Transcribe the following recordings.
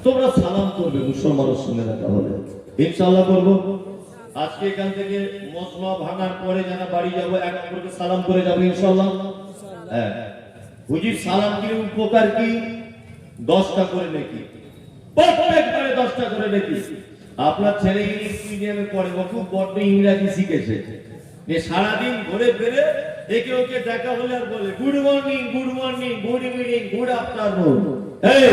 তোমরা সালাম করবে মুসলমানের সঙ্গে দেখা হলে, ইনশাআল্লাহ করব। আজকে এখান থেকে মজমা ভাঙার পরে যারা বাড়ি যাব এক অপরকে সালাম করে যাবো ইনশাআল্লাহ। হ্যাঁ, হুজুর সালাম কি উপকার কি? 10টা করে নাকি, প্রত্যেকবারে 10টা করে নাকি। আপনার ছেলে ইংলিশ মিডিয়ামে পড়ে, ও খুব বড্ড ইংরেজি শিখেছে, যে সারাদিন ঘুরে ফিরে একে ওকে দেখা হলে আর বলে good morning, good morning, good evening, good afternoon. এই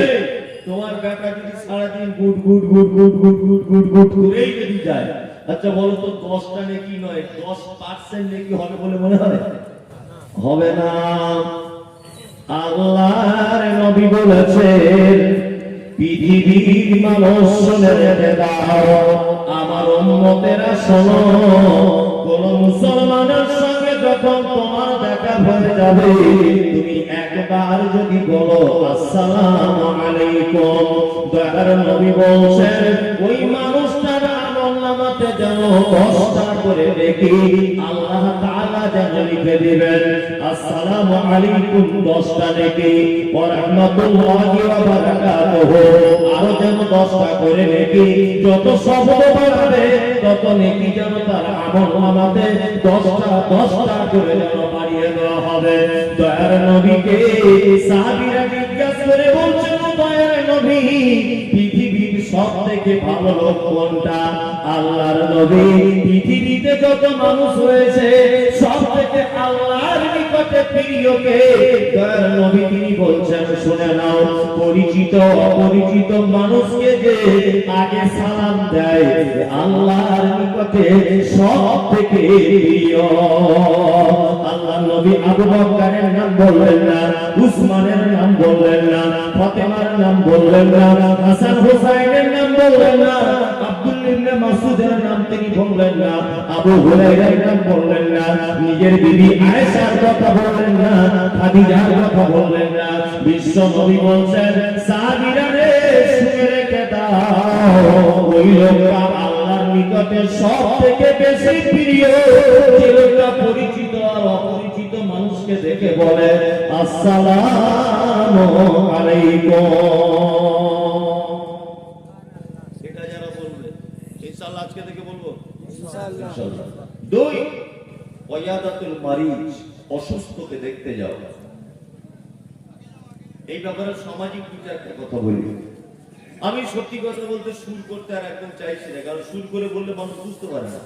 তোমার বেটা যদি সারাদিন good good good good good good good good করেই যদি যায়, আচ্ছা বলো তো 10টা নাকি নয় 10% নাকি হবে বলে মনে হয়? হবে না। আল্লাহর নবী বলেছেন, পৃথিবীর মানুষ শুনে দাও, আমার উম্মতেরা শোনো, কোন মুসলমানের সঙ্গে যখন তোমার দেখা হয়ে যাবে, তুমি একবার যদি বলো আসসালামু আলাইকুম, দয়ার নবী বলছেন ওই মানুষটার আমলনামাতে যেন 10টা করে দেখি আল্লাহ তাআলা যেন লিখে দিবেন আসসালামু আলাইকুম 10টা দেখি, ওয়া রাহমাতুল্লাহি ওয়া বারাকাতুহু আরো যেন 10টা করে দেখি। যত শব্দ বাড়বে তত নেকি যেন তার আমলনামাতে 10টা করে যেন বাড়িয়ে দেওয়া হবে। দয়ার নবীকে সাহাবীরা জিজ্ঞাসা করে বলছেন, দয়ার নবী পৃথিবীর সবথেকে ভালো লোক কোনটা? আল্লাহর নবী পৃথিবীতে যত মানুষ রয়েছে সবথেকে আল্লাহর নিকটে প্রিয় কে? দয়ার নবী তিনি বলছেন, শুনে নাও, পরিচিত অপরিচিত মানুষকে যে আগে সালাম দেয় আল্লাহর নিকটে সবথেকে প্রিয়। আল্লাহর নবী আবু বকরের নাম বললেন না, উসমানের নাম বললেন না, ফাতেমার নাম বললেন না, হাসান হুসাইনের নাম বললেন না, আব্দুল্লাহ ইবনে মাসউদের নাম তিনি বললেন না, আবু হুরায়রার নাম বললেন না, নিজের বিবি আয়েশার কথা বললেন না, খাদিজার কথা বললেন না। বিশ্ব নবী বলছেন, সাহাবীরা রে শুনে রেখে দাও, ওই লোকটা আল্লাহর নিকটে সবথেকে বেশি প্রিয় যে লোকটা পরিচিত আর অপরিচিত মানুষকে দেখে বলে আসসালামু আলাইকুম। এটা যারা বলবে ইনশাআল্লাহ আজকে থেকে বলবো ইনশাআল্লাহ। 2 ওয়ায়াদাতুল মারিজ, অসুস্থকে দেখতে যাও। এই ব্যাপারে সামাজিক দুটো একটা কথা বলি। আমি সত্যি কথা বলতে সুর করতে আর একদম চাইছি না, কারণ সুর করে বললে মানুষ বুঝতে পারে না।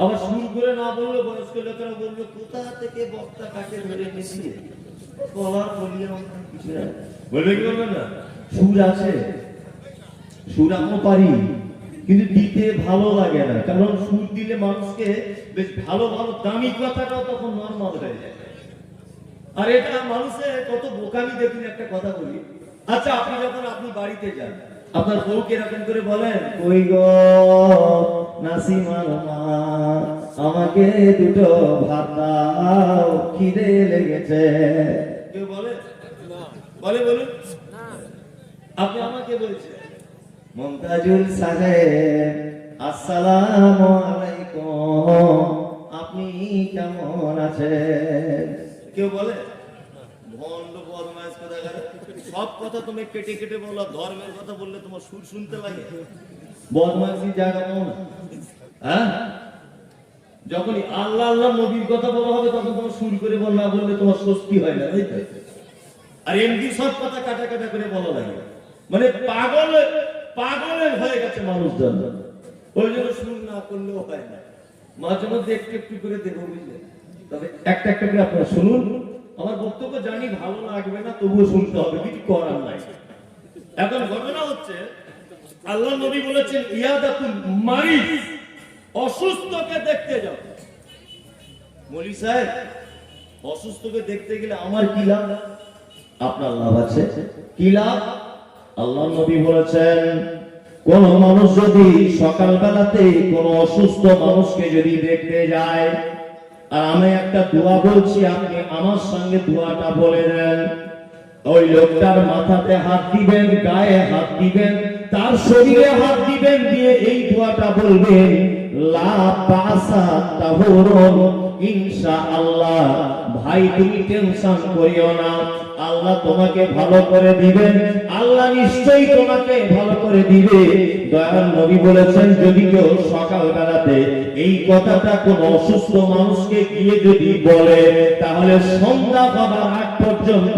আবার সুর করে না বললে বয়স্ক লোকেরা বলবে কোথা থেকে বক্তা কাকে ধরে নিয়ে গলার বলিয়া কিছু না বলবে, কি বলবে না? সুর আছে, সুর আমি পারি, কিন্তু দিতে ভালো লাগে না, কারণ সুর দিলে মানুষকে বেশ ভালো ভালো দামি কথাটাও তখন নরমাল হয়ে যায়। আর এটা মানুষের কত বোকামি দেখুন। একটা কথা বলি, আচ্ছা আপনি যখন আপনি বাড়িতে যান, আপনার বউকে এরকম করে বলেন, কই গো নাসিমার মা, আমাকে দুটো ভাত দাও, খিদে লেগেছে। কেউ বলে না? বলে বলুন না। আপনি আমাকে বলছেন, মুমতাজুল সাহেব আসসালামু আলাইকুম, আপনি কেমন আছেন? কেউ বলে? ভন্ড বদমাইশ কথা করে সব কথা তুমি কেটে কেটে বলো, ধর্মের কথা বললে তোমার সুর শুনতে লাগে। বদমাইশি জায়গা না, হ্যাঁ? যখনই আল্লাহ আল্লাহ নবীর কথা বলা হবে তখন তোমার সুর করে বলা বললে তোমার স্বস্তি হয় না, তাই তো? আর এমনি সব কথা কাটা কাটা করে বলা লাগে, মানে পাগলের হয়ে গেছে মানুষজন। ওই জন্য সুর না করলেও হয় না, মাঝে মধ্যে একটু একটু করে দেবো, বুঝলেন? তবে একটা একটা করে আপনারা শুনুন। আমার বক্তব্য জানি ভালো লাগবে না, তবুও শুনতে হবে, কিছু করার নাই। এখন ঘটনা হচ্ছে, আল্লাহ নবী বলেছেন ইয়াদাতুল মারিজ, অসুস্থকে দেখতে যাও। মৌলী সাহেব, অসুস্থকে দেখতে গেলে আমার কি লাভ? আপনার লাভ আছে। কি লাভ? আল্লাহ নবী বলেছেন, কোন মানুষ যদি সকাল বেলাতে কোন অসুস্থ মানুষকে যদি দেখতে যায়, আর আমি একটা দোয়া বলছি, আপনি আমার সঙ্গে দোয়াটা বলে দেন। ওই লোকটার মাথাতে হাত দিবেন, গায়ে হাত দিবেন, তার শরীরে হাত দিবেন, দিয়ে এই দোয়াটা বলবেন, লা বাসা তাহুরুন ইনশাআল্লাহ। ভাই তুমি টেনশন করিও না, আল্লাহ তোমাকে ভালো করে দিবে, আল্লাহ নিশ্চয়ই তোমাকে ভালো করে দিবে। দয়াল নবী বলেছেন, যদি কেউ সকাল বেলাতে এই কথাটা কোন অসুস্থ মানুষকে গিয়ে যদি বলে, তাহলে সন্ধ্যা হবার আগ পর্যন্ত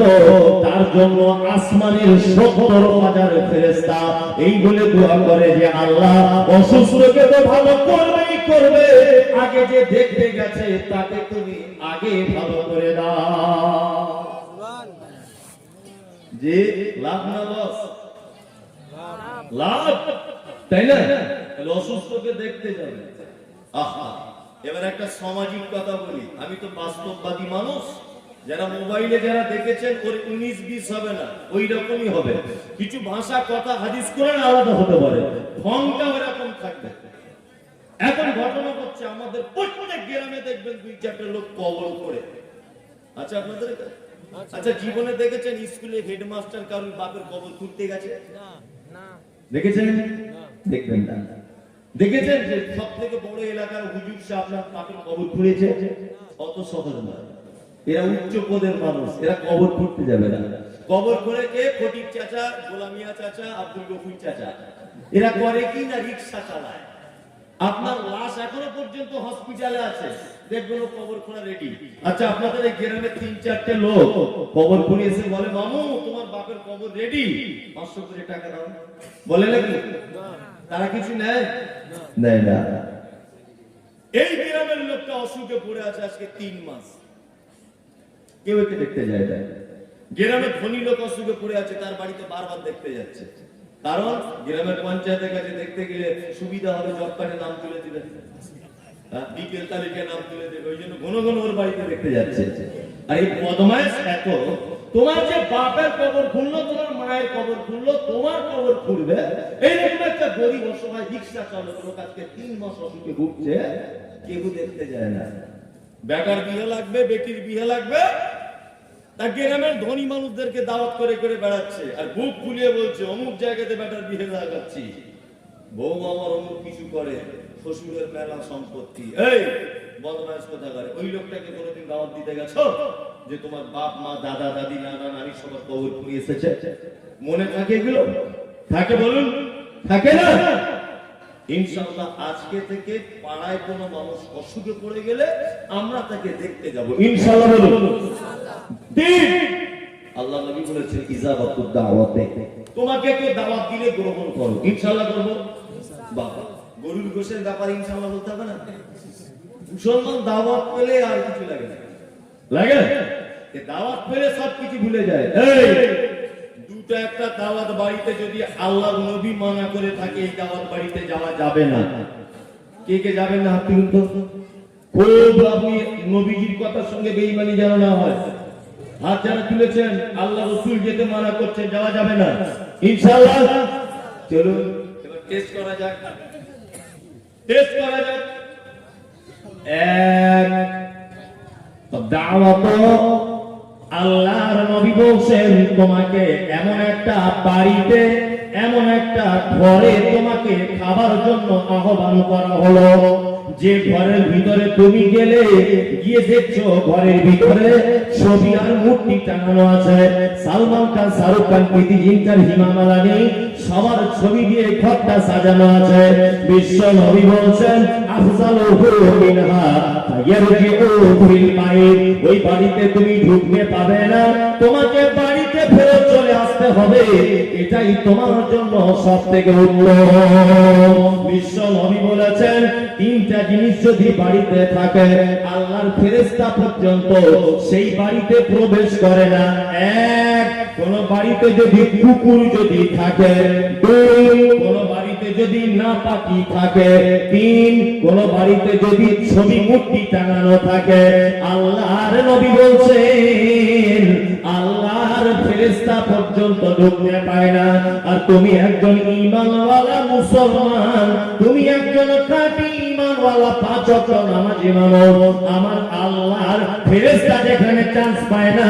তার জন্য আসমানের 70,000 ফেরেশতা এই বলে দোয়া করে যে আল্লাহ অসুস্থকে তো ভালো করবেই করবে, আগে যে দেখতে গেছে তাকে তুমি আগে ভালো করে দাও। যে লাভ না লস? লাভ, তাই না? তাহলে অসুস্থকে দেখতে যাবে। আহা, এবার একটা সামাজিক কথা বলি। আমি তো বাস্তববাদী মানুষ। যারা মোবাইলে যারা দেখেছেন ওর 19-20 হবে না, ওই রকমই হবে। কিছু ভাষা কথা হাদিস কোরআন আলাদা হতে পারে, ঢংটা ওরকম থাকবে। এখন ঘটনা হচ্ছে আমাদের প্রত্যেক গ্রামে দেখবেন 2-4টা লোক কবর করে। আচ্ছা আপনাদের আচ্ছা জীবনে দেখেছেন স্কুলে হেডমাস্টার কারোর বাপের কবর খুঁড়তে গেছে? দেখেছেন? দেখবেন না। দেখেছেন যে সব থেকে বড় এলাকার হুজুর সাহেব আপনার বাপের কবর খুঁড়েছে? অত সহজ না। এরা উচ্চ পদের মানুষ, এরা কবর খুঁড়তে যাবে না। কবর করে কে? ফটিক চাচা, গোলামিয়া চাচা, আব্দুল গফুর চাচা। এরা করে কি না, রিকশা চালায়। আপনার লাশ এখনো পর্যন্ত হসপিটালে আছে, দেখবেন ও কবর খোঁড়া রেডি। আচ্ছা আপনাদের এই গ্রামে 3-4টে লোক কবর খুঁড়ে এসে বলে, মামু তোমার বাপের কবর রেডি, 500 করে টাকা দাও, বলে নাকি? তারা কিছু নেয়? নেয় না। এই গ্রামের লোকটা অসুখে পড়ে আছে আজকে 3 মাস, কেউ একে দেখতে যায় না। গ্রামের ধনী লোক অসুখে পড়ে আছে, তার বাড়িতে বারবার দেখতে যাচ্ছে। কারণ গ্রামের পঞ্চায়েতের কাছে দেখতে গেলে সুবিধা হবে, জব কার্ডে নাম তুলে দিবে, বিকেল তারিখে নাম তুলে দেবে, ওই জন্য ঘন ঘন ওর বাড়িতে দেখতে যাচ্ছে। আর এই বদমাইশ এত, তোমার যে বাপের কবর খুললো, তোমার মায়ের কবর খুললো, তোমার কবর খুলবে, এইরকম একটা গরিব অসহায় রিকশা চালক লোক আজকে 3 মাস অসুখে ভুগছে, কেউ দেখতে যায় না। বেটার বিয়ে লাগবে, বেটির বিয়ে লাগবে, তা গ্রামের ধনী মানুষদেরকে দাওয়াত করে করে বেড়াচ্ছে, আর বুক ফুলিয়ে বলছে অমুক জায়গাতে বেটার বিয়ে লাগাচ্ছি, বউ আমার অমুক কিছু করে, শ্বশুরের মেলা সম্পত্তি। এই বদমাইশ কোথাকার, ওই লোকটাকে কোনোদিন দাওয়াত দিতে গেছো যে তোমার বাপ মা দাদা দাদি নানা নানি সবার কবর পুড়িয়ে এসেছে? মনে থাকে এগুলো? থাকে বলুন? থাকে না? ইনশাআল্লাহ আজকে থেকে পাড়ায় কোনো মানুষ অসুখে পড়ে গেলে আমরা তাকে দেখতে যাব, ইনশাআল্লাহ বলুন। দিন আল্লাহ নবী বলেছেন ইজাবাতুদ দাওয়াতে, তোমাকে কেউ দাওয়াত দিলে গ্রহণ করো, ইনশাআল্লাহ করব। বাবা গরুর গোশের ব্যাপারে ইনশাআল্লাহ বলতে হবে না? মুসলমান দাওয়াত পেলে আর কিছু লাগে না, লাগে? এই দাওয়াত পেলে সব কিছু ভুলে যায়। এই দুটো একটা দাওয়াত বাড়িতে যদি আল্লাহর নবী মানা করে থাকে, এই দাওয়াত বাড়িতে যাওয়া যাবে না। কে কে যাবেন না? হাত তুলুন তো। খুব আপনি নবীজির কথার সঙ্গে বেঈমানি যেন না হয়। হাত যারা তুলেছেন, আল্লাহ রাসূল যেতে মানা করছে, যাওয়া যাবে না, ইনশাআল্লাহ। চলুন এবার টেস্ট করা যাক, টেস্ট করা যাক। এক দাওয়াত, আল্লাহর নবী বলেন তোমাকে এমন একটা বাড়িতে, এমন একটা ঘরে তোমাকে খাবার জন্য আহ্বান করা হলো, যে ঘরের ভিতরে তুমি গেলে গিয়ে দেখছো ঘরের ভিতরে ছবি আর মূর্তি টাঙানো আছে। সালমান খান, শাহরুখ খান, প্রীতি জিন্টার, হিমা মালানি সবার ছবি দিয়ে ঘরটা সাজানো আছে। বিশ্ব নবী বলছেন আফজালুহু মিনহা ইয়ারজিউ ফিল বাইত, ওই বাড়িতে তুমি ঢুকতে পাবে না, তোমাকে বাড়িতে ফেরত চলে আসতে হবে, এটাই তোমার জন্য সবথেকে উত্তম। বিশ্ব নবী বলেছেন 3টা জিনিস যদি বাড়িতে থাকে, আল্লাহর ফেরেশতা পর্যন্ত সেই বাড়িতে প্রবেশ করে না। এক, কোন বাড়িতে যদি কুকুর যদি থাকে। 2, কোন বাড়িতে যদি নাপাকি থাকে। 3, কোন বাড়িতে যদি ছবি মূর্তি টাঙানো থাকে। আল্লাহর নবী বলছেন আল্লাহর ফেরেশতা পর্যন্ত ঢুকতে পায় না। আর তুমি একজন ঈমানওয়ালা মুসলমান, তুমি একজন খাঁটি ঈমানওয়ালা 5 ওয়াক্ত নামাজি মানুষ, আমার আল্লাহর ফেরেশতা যেখানে চান্স পায় না,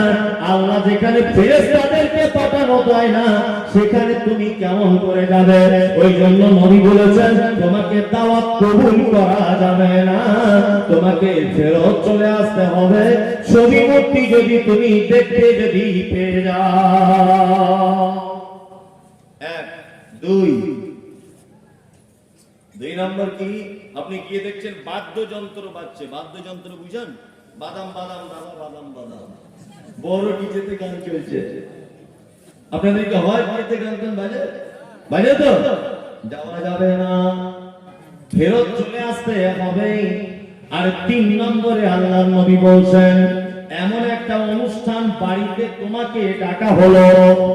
আল্লাহ যেখানে ফেরেশতাদেরকে পাঠানো যায় না, সেখানে তুমি কেমন করে যাবে? ওই জন্য নবী বলেছেন তোমাকে দাওয়াত কবুল করা যাবে না, তোমাকে ফেরত চলে আসতে হবে। ছবি মূর্তি যদি তুমি দেখতে যদি পেয়ে যাও। এক, দুই নম্বর কি, আপনি গিয়ে দেখছেন বাদ্যযন্ত্র বাজছে। বাদ্যযন্ত্র বুঝেন? বাদাম বাদাম দাদা বাদাম বাদাম, বড় ডিজেতে গান চলছে। আপনাদেরকে হয় ডিজেতে গান গান বাজে? বাজে তো? যাওয়া যাবে না, ফেরত চলে আসতে হবে। আর 3 নম্বরে আল্লাহর নবী বলছেন, এমন একটা অনুষ্ঠান বাড়িতে তোমাকে ডাকা হলো,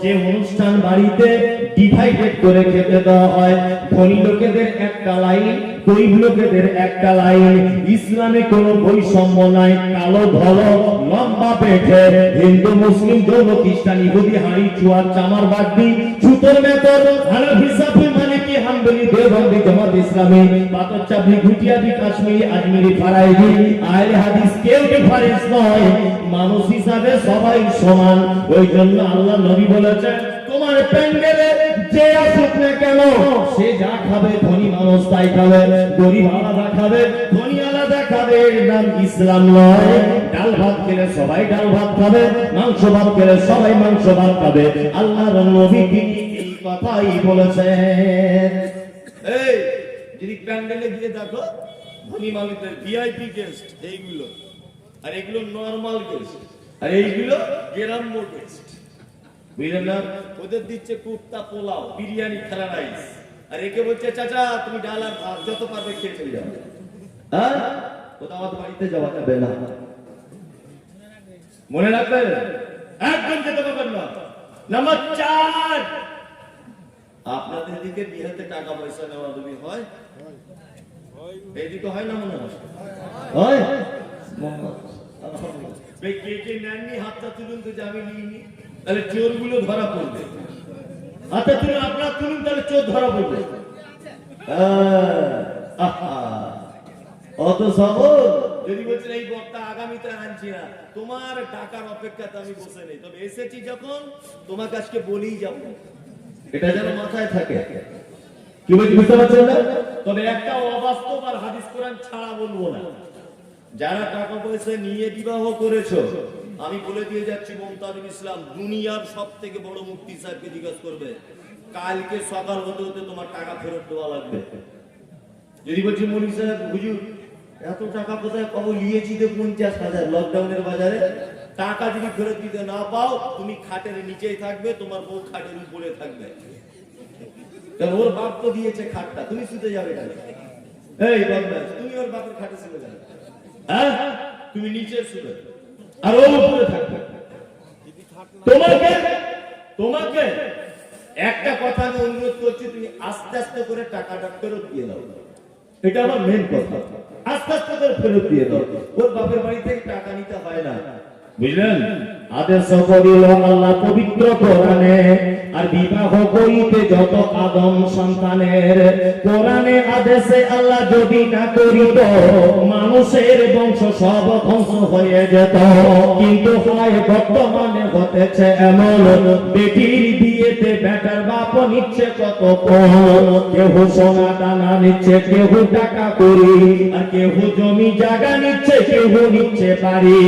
যে অনুষ্ঠান বাড়িতে ডিভাইডেড করে খেতে দেওয়া হয়। ধনী লোকেদের একটা লাইন, গরিব লোকেদের একটা লাইন। ইসলামে কোনো বৈষম্য নাই, কালো ধলো লম্বা পেটে, হিন্দু মুসলিম জৈন খ্রিস্টান ইহুদি হাঁড়ি চুয়ার চামার বাগদি ছুতোর মেতর হানাফি সাফি মালিকি হাম্বলি দেওবন্দি জামাত ইসলামী পাতর চাবলি ঘুটিয়াদি কাশ্মীরি আজমিরি ফারাইদি আহলে হাদিস কেউ ডিফারেন্স নয়, মানুষ হিসাবে সবাই সমান। ওই জন্য আল্লাহ নবী বলেছেন, তোমার প্যান্ডেলে যে আসুক না কেন সে যা খাবে, ধনী মানুষ তাই খাবে, গরিব আলাদা খাবে, ধনী আলাদা খাবে। এর নাম ইসলাম নয়। ডাল ভাত খেলে সবাই ডাল ভাত খাবে, মাংস ভাত খেলে সবাই মাংস ভাত খাবে। আল্লাহর নবী এই কথাই বলেছেন। এই যদি প্যান্ডেলে গিয়ে দেখো, ধনী মানুষদের ভিআইপি গেস্ট এইগুলো, আর এগুলো নরমাল গেস্ট, আর এইগুলো গ্রাম্য গেস্ট, বুঝলেন না? ওদের দিচ্ছে কুর্তা পোলাও বিরিয়ানি খারা রাইস, আর একে বলছে চাচা তুমি ডাল আর ভাত যত পারবে খেয়ে চলে যাবে। হ্যাঁ, কোথাও আমাদের বাড়িতে যাওয়া যাবে না, মনে রাখবেন, একদম যেতে পারবেন না। নাম্বার 4, আপনাদের দিকে বিয়েতে টাকা পয়সা নেওয়া তুমি হয়? এইদিকে হয় না? মনে হয় কে কে নেননি হাতটা তুলুন তো, যে আমি নিইনি, তাহলে চোর গুলো ধরা পড়বে। হাতটা তুলুন, আপনার তুলুন, তাহলে চোর ধরা পড়বে। অত সবল যদি বলছেন এই বক্তা আগামীতে আনছি না, তোমার টাকার অপেক্ষাতে আমি বসে নেই, তবে এসেছি যখন তোমাকে আজকে বলেই যাবো, এটা যেন মাথায় থাকে। কি বলছি বুঝতে পারছেন না? তবে একটা অবাস্তব আর হাদিস কোরআন ছাড়া বলবো না। যারা টাকা পয়সা নিয়ে বিবাহ করেছো, আমি বলে দিয়ে যাচ্ছি, মুমতাজুল ইসলাম দুনিয়ার সবথেকে বড় মুফতি সাহেবকে জিজ্ঞাসা করবে, কালকে সকাল হতে হতে তোমার টাকা ফেরত দেওয়া লাগবে। যদি বলছি মৌলভী সাহেব হুজুর এত টাকা কোথায় পাবো, নিয়েছি তো 50,000 লকডাউনের বাজারে, টাকা যদি ফেরত দিতে না পাও, তুমি খাটের নিচেই থাকবে, তোমার বউ খাটের উপরে থাকবে। কারণ ওর বাপ তো দিয়েছে খাটটা, তুমি শুতে যাবে কেন? এই বদমাশ, তুমি ওর বাপের খাটে শুতে যাবে, হ্যাঁ? তুমি নিচে শুবে আর ও উপরে থাকবে। তোমাকে একটা কথা আমি অনুরোধ করছি, তুমি আস্তে আস্তে করে টাকাটা ফেরত দিয়ে দাও। এটা আমার মেন কথা, আস্তে আস্তে করে ফেরত দিয়ে দাও। ওর বাপের বাড়ি থেকে টাকা নিতে হয় না, বুঝলেন? আদেশ করিল আল্লাহ পবিত্র কোরআনে, আর বিবাহ করিতে যত আদম সন্তানের, কোরআনে আদেশে আল্লাহ যদি না করিত, মানুষের বংশ সব ধ্বংস হয়ে যেত। কিন্তু হয় বর্তমানে হতেছে এমন, বেটির বিয়েতে বেটার বাপ নিচ্ছে কত পণ, কেহ সোনা দানা নিচ্ছে, কেহ টাকা করি, আর কেহ জমি জায়গা নিচ্ছে, কেহ নিচ্ছে বাড়ি।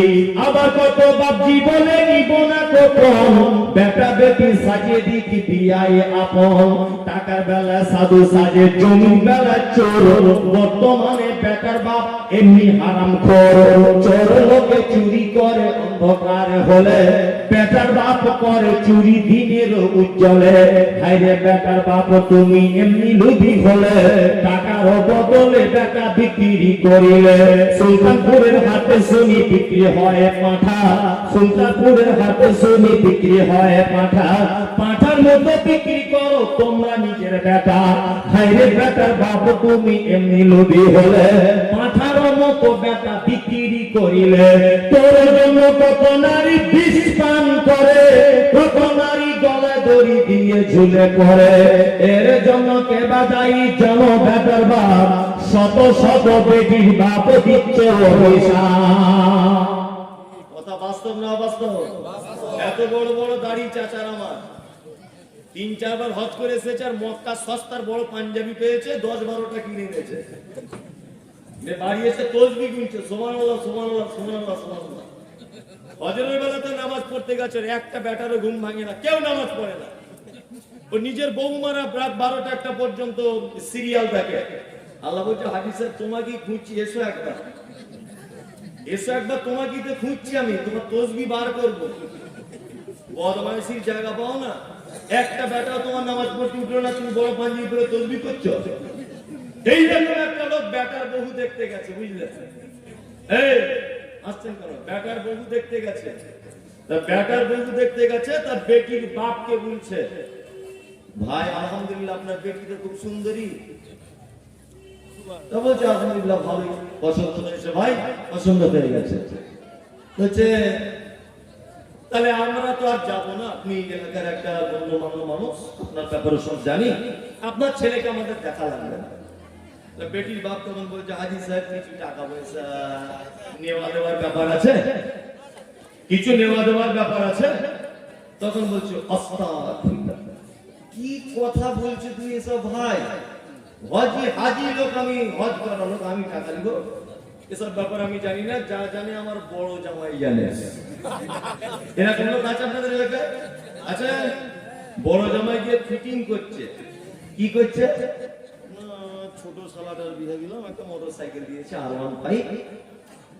আবার কত বাপজি বলে নিব না কত, বেটা বেটি সাজিয়ে দিকি বিয়ায় আপন, টাকার বেলা সাধু সাজে, জমির বেলা চোর। বর্তমানে বেটার বাপ এমনি হারাম খোর, চোর লোকে চুরি করে অন্ধকার হলে, বেটার বাপ করে চুরি দিনের উজ্জ্বলে। হায়রে বেটার বাপ তুমি এমনি লোভী হলে, টাকার বদলে বেটা বিক্রি করিলে। সুলতানপুরের হাটে শুনি বিক্রি হয় পাঁঠা, সুলতানপুরের হাটে শুনি বিক্রি হয় পাঁঠা, পাঁঠার মতো বিক্রি করো তোমরা নিজের বেটা। হায়রে বেটার বাপ তুমি এমনি লোভী হলে, পাঁঠার মতো বেটা বিক্রি করিলে। তোর জন্য কত নারী বিষ পান করে, কত নারী গলায় দড়ি দিয়ে ঝুলে পড়ে। এর জন্য কে বাজাই জন বেটার বাপ, শত শত বেটির বাপ দিচ্ছে পয়সা। কথা বাস্তব না অবাস্তব? এত বড় বড় দাড়ি চাচার আমার 3-4 বার হজ করে এসেছে, আর মক্কা সস্তার বড় পাঞ্জাবি পেয়েছে, 10-12টা কিনে নিয়েছে, বাড়ি এসে তসবিহ গুনছে, সুবহানাল্লাহ সুবহানাল্লাহ সুবহানাল্লাহ সুবহানাল্লাহ। ফজরের বেলাতে নামাজ পড়তে গেছে, একটা ব্যাটারও ঘুম ভাঙে না, কেউ নামাজ পড়ে না। ও নিজের বৌমারা রাত 12টা-1টা পর্যন্ত সিরিয়াল দেখে। আল্লাহ বলছে হাজি সাহেব তোমাকেই খুঁজছি, এসো একবার, এসো একবার, তোমাকেই তো খুঁজছি আমি, তোমার তসবি বার করবো। বদমাইশির জায়গা পাও না, একটা ব্যাটা তোমার নামাজ পড়তে উঠলো না, তুমি বড় পাঞ্জি করে তসবি করছো। এইরকম একটা লোক ব্যাটার বহু দেখতে গেছে, বুঝলে? এই আসছেন কেন? ব্যাটার বহু দেখতে গেছে। তা ব্যাটার বহু দেখতে গেছে, তার বেটির বাপকে বলছে, ভাই আলহামদুলিল্লাহ আপনার বেটি তো খুব সুন্দরী। তা বলছে আলহামদুলিল্লাহ ভালোই পছন্দ হয়েছে ভাই, পছন্দ হয়ে গেছে। বলছে তাহলে আমরা তো আর যাবো না, আপনি এলাকার একটা গণ্যমান্য মানুষ, আপনার ব্যাপারে সব জানি, আপনার ছেলেকে আমাদের দেখা লাগবে না। বেটির বাপ তখন বলছে হাজি সাহেব কিছু টাকা পয়সা নেওয়া দেওয়ার ব্যাপার আছে, কিছু নেওয়া দেওয়ার ব্যাপার আছে। তখন বলছে আস্তাগফিরুল্লাহ, কি কথা বলছে তুই এসব ভাই? হাজি লোক আমি, হজ করা লোক আমি, টাকা নিব এসব ব্যাপার আমি জানি না, যা জানে আমার বড় জামাই জানে। এরকম লোক আছে আপনাদের এলাকায়? আচ্ছা, বড় জামাই গিয়ে ফিটিং করছে, কি করছে? ছোট সালাটার বিয়ে দিলাম, একটা মোটরসাইকেল দিয়েছে R15,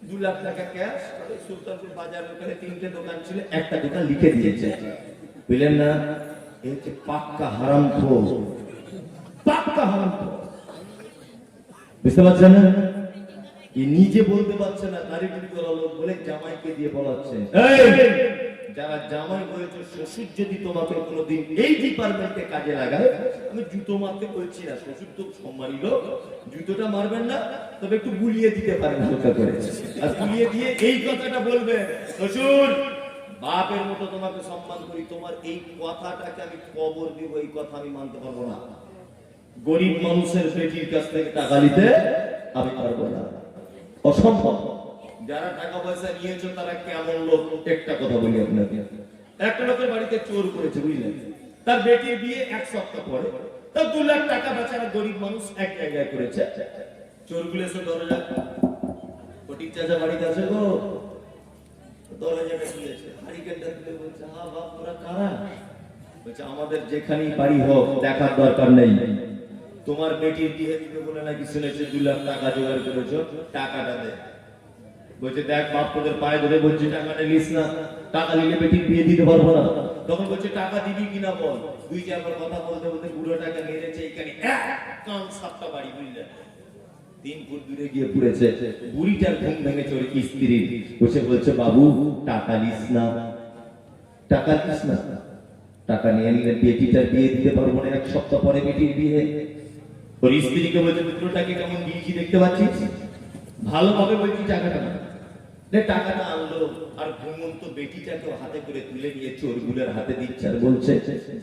2 লাখ টাকা ক্যাশ। সুলতানপুর বাজার ওখানে 3টে দোকান ছিল, একটা দোকান লিখে দিয়েছে, বুঝলেন না? এই হচ্ছে পাক্কা হারামখোর, পাক্কা হারামখোর, বুঝতে পারছেন না? এই নিজে বলতে পারছে না, কারিগরি করা লোক বলে জামাইকে দিয়ে বলাচ্ছে। যারা জামাই হয়েছে, শ্বশুর যদি তোমাকে কোনোদিন এই ডিপার্টমেন্টে কাজে লাগায়, আমি জুতো মারতে বলছি না, শ্বশুর তো সম্মানী লোক, জুতোটা মারবেন না, তবে একটু বুলিয়ে দিতে পারেন হালকা করে। আর বুলিয়ে দিয়ে এই কথাটা বলবে, শ্বশুর বাপের মতো তোমাকে সম্মান করি, তোমার এই কথাটাকে আমি কবর দিব, এই কথা আমি মানতে পারবো না। গরিব মানুষের বেটির কাছ থেকে টাকা নিতে আমি পারবো না, অসম্ভব। যারা টাকা পয়সা নিয়েছো তারা কেমন লোক, একটা কথা বলি আপনাকে। একটা লোকের বাড়িতে চোর করেছে, বুঝলেন? তার বেটির বিয়ে 1 সপ্তাহ পরে, তার 2 লাখ টাকা বেচারা গরিব মানুষ এক জায়গায় করেছে। চোরগুলো এসে দরজা, ফটিক চাচা বাড়িতে আছে গো, দরজাটা খুলেছে, হারিকেনটা খুলে বলছে, হ্যাঁ বাপ তোরা কারা? বলছে আমাদের যেখানেই বাড়ি হোক দেখার দরকার নেই, তোমার বেটির বিয়ে দিবে বলে নাকি শুনেছে, 2 লাখ টাকা জোগাড় করেছো, টাকাটা দে। বলছে দেখ বাপ তোদের পায়ে ধরে বলছে টাকাটা নিস না, টাকা নিলে বেটির বিয়ে দিতে পারবো না। তখন বলছে টাকা দিবি কিনা বল। 2-4 কথা বলতে বলতে বুড়ো টাকা মেরেছে এইখানে, কান 7টা বাড়ি, বুঝলেন? 3 ফুট দূরে গিয়ে পড়েছে। বুড়িটার ঘুম ভেঙে চলে স্ত্রী বসে বলছে, বাবু টাকা নিস না, টাকা নিস না, টাকা নিয়ে নিলে বেটিটার বিয়ে দিতে পারবো না, 1 সপ্তাহ পরে বেটির বিয়ে। ওর স্ত্রীকে বলছে পুত্রটাকে কেমন দিয়েছি দেখতে পাচ্ছিস, ভালোভাবে বলছি টাকাটা না। টাকাটা আনলো, আর ঘুমন্ত বেটিটাকে হাতে করে তুলে নিয়ে চোরগুলোর হাতে দিচ্ছে, আর বলছে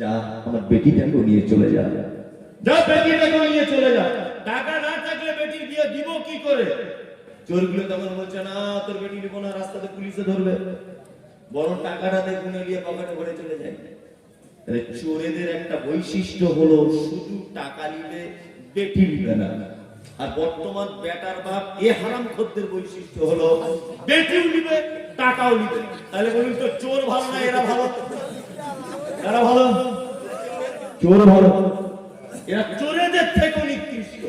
যা আমার বেটিটাকে নিয়ে চলে যা, যা বেটিটাকে নিয়ে চলে যা, টাকা না থাকলে বেটির বিয়ে দিব কি করে? চোরগুলো তখন বলছে না তোর বেটি নিব না, রাস্তাতে পুলিশে ধরবে, বরং টাকাটা দেখুন নিয়ে পকেটে ভরে চলে যায়। চোরেদের একটা বৈশিষ্ট্য হলো শুধু টাকা নিলে বেটি নিবে না। আর বর্তমান বেটার বাপ এ হারামখোরদের বৈশিষ্ট্য হলো বেটিও নিবে টাকাও নিবে। তাহলে বলুন তো চোর ভালো না এরা ভালো? এরা ভালো, চোর ভালো, এরা চোরেদের থেকে নিকৃষ্ট।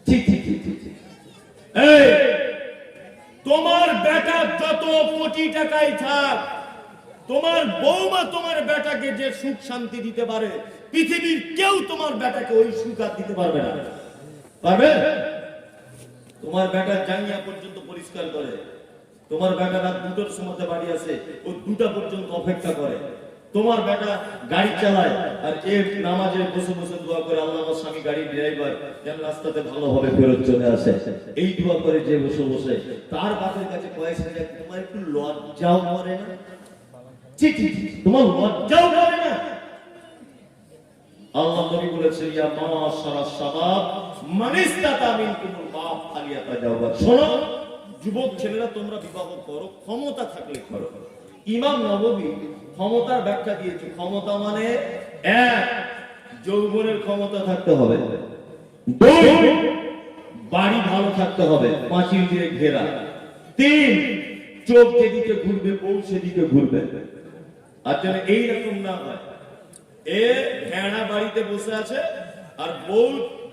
ঠিক ঠিক ঠিক ঠিক। এই তোমার বেটা যত কোটি টাকাই থাক, তোমার বৌমা তোমার বেটাকে যে সুখ শান্তি দিতে পারে, পৃথিবীর কেউ তোমার বেটাকে ওই সুখ আর দিতে পারবে না। পারবে? তোমার বেটা জাঙ্গিয়া পর্যন্ত পরিষ্কার করে, তোমার বেটা রাত 2টার সময় বাড়ি আসে, ও 2টা পর্যন্ত অপেক্ষা করে। তোমার বেটা গাড়ি চালায় আর এ নামাজে বসে বসে দোয়া করে, আল্লাহ আমার স্বামী গাড়ির ড্রাইভার যেন রাস্তাতে ভালোভাবে ফেরত চলে আসে, এই দোয়া করে যে বসে বসে। তার বাপের কাছে পয়সা যায়, তোমার একটু লজ্জাও করে না? তোমার লজ্জাও করে না? আল্লাহ নবী বলেছেন ইয়া মাশারাস শাবাব মান ইসতাতা মিনকুমুল বাপ ফালিয়াতাজাওয়াজ। শোনো যুবক ছেলেরা, তোমরা বিবাহ করো, ক্ষমতা থাকলে করো। ইমাম নববী ক্ষমতার ব্যাখ্যা দিয়েছে, ক্ষমতা মানে 1 যৌবনের ক্ষমতা থাকতে হবে, 2 বাড়ি ভালো থাকতে হবে 5 দিয়ে ঘেরা, 3 চোখ যেদিকে ঘুরবে বউ সেদিকে ঘুরবে। আর যেন এইরকম না হয় এ ভেড়া বাড়িতে বসে আছে আর বউ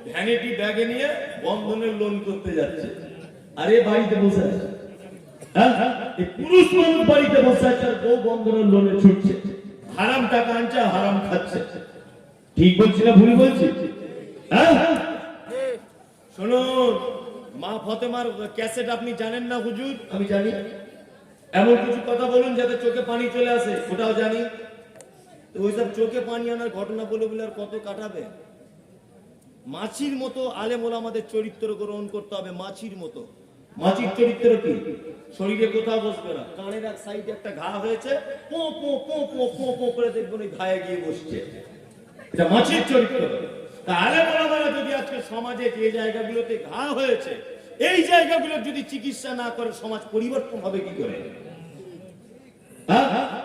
ভ্যানিটি ব্যাগে নিয়ে বন্ধনের লোন করতে যাচ্ছে, আর এ বাড়িতে বসে আছে। পুরুষ মানুষ বাড়িতে বসে আছে আর বউ বন্ধনের লোনে ছুটছে, হারাম টাকা আনছে, হারাম খাচ্ছে। ঠিক বলছি না ভুল বলছি? শুনুন, মা ফতেমার ক্যাসেট আপনি জানেন না হুজুর? আমি জানি। এমন কিছু কথা বলুন যাতে চোখে পানি চলে আসে, ওটাও জানি। ওইসব চোখে পানি আনার ঘটনা বলে বলে আর কত কাটাবে? মাছির মতো আলেম ওলামাদের চরিত্র গ্রহণ করতে হবে, মাছির মতো। মাছির চরিত্র কি? শরীরে কোথাও বসবে না, কানের এক সাইডে একটা ঘা হয়েছে, পো পো পো পো পো পো করে দেখবেন ওই ঘায়ে গিয়ে বসছে। এটা মাছির চরিত্র। তা আলেম ওলামারা যদি আজকে সমাজে যে জায়গাগুলোতে ঘা হয়েছে এই জায়গাগুলোর যদি চিকিৎসা না করে সমাজ পরিবর্তন হবে কি করে?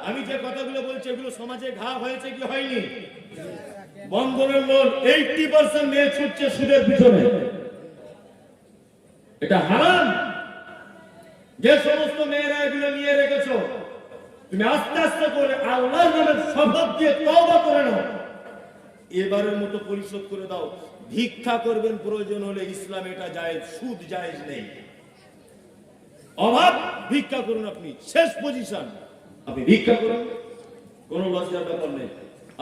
আমি যে কথাগুলো বলছি এগুলো সমাজে ঘা হয়েছে কি হয়নি? বন্ধনের লোন 80% মেয়ে ছুটছে সুদের পিছনে, এটা হারাম। যে সমস্ত মেয়েরা এগুলো নিয়ে রেখেছো তুমি আস্তে আস্তে করে আল্লাহর নামে শপথ দিয়ে তওবা করে নাও, এবারের মতো পরিশোধ করে দাও। ভিক্ষা করবেন প্রয়োজন হলে, ইসলাম এটা জায়েজ, সুদ জায়েজ নেই। অভাব ভিক্ষা করুন, আপনি শেষ পজিশন, আপনি ভিক্ষা করুন, কোনো লজ্জার ব্যাপার নেই।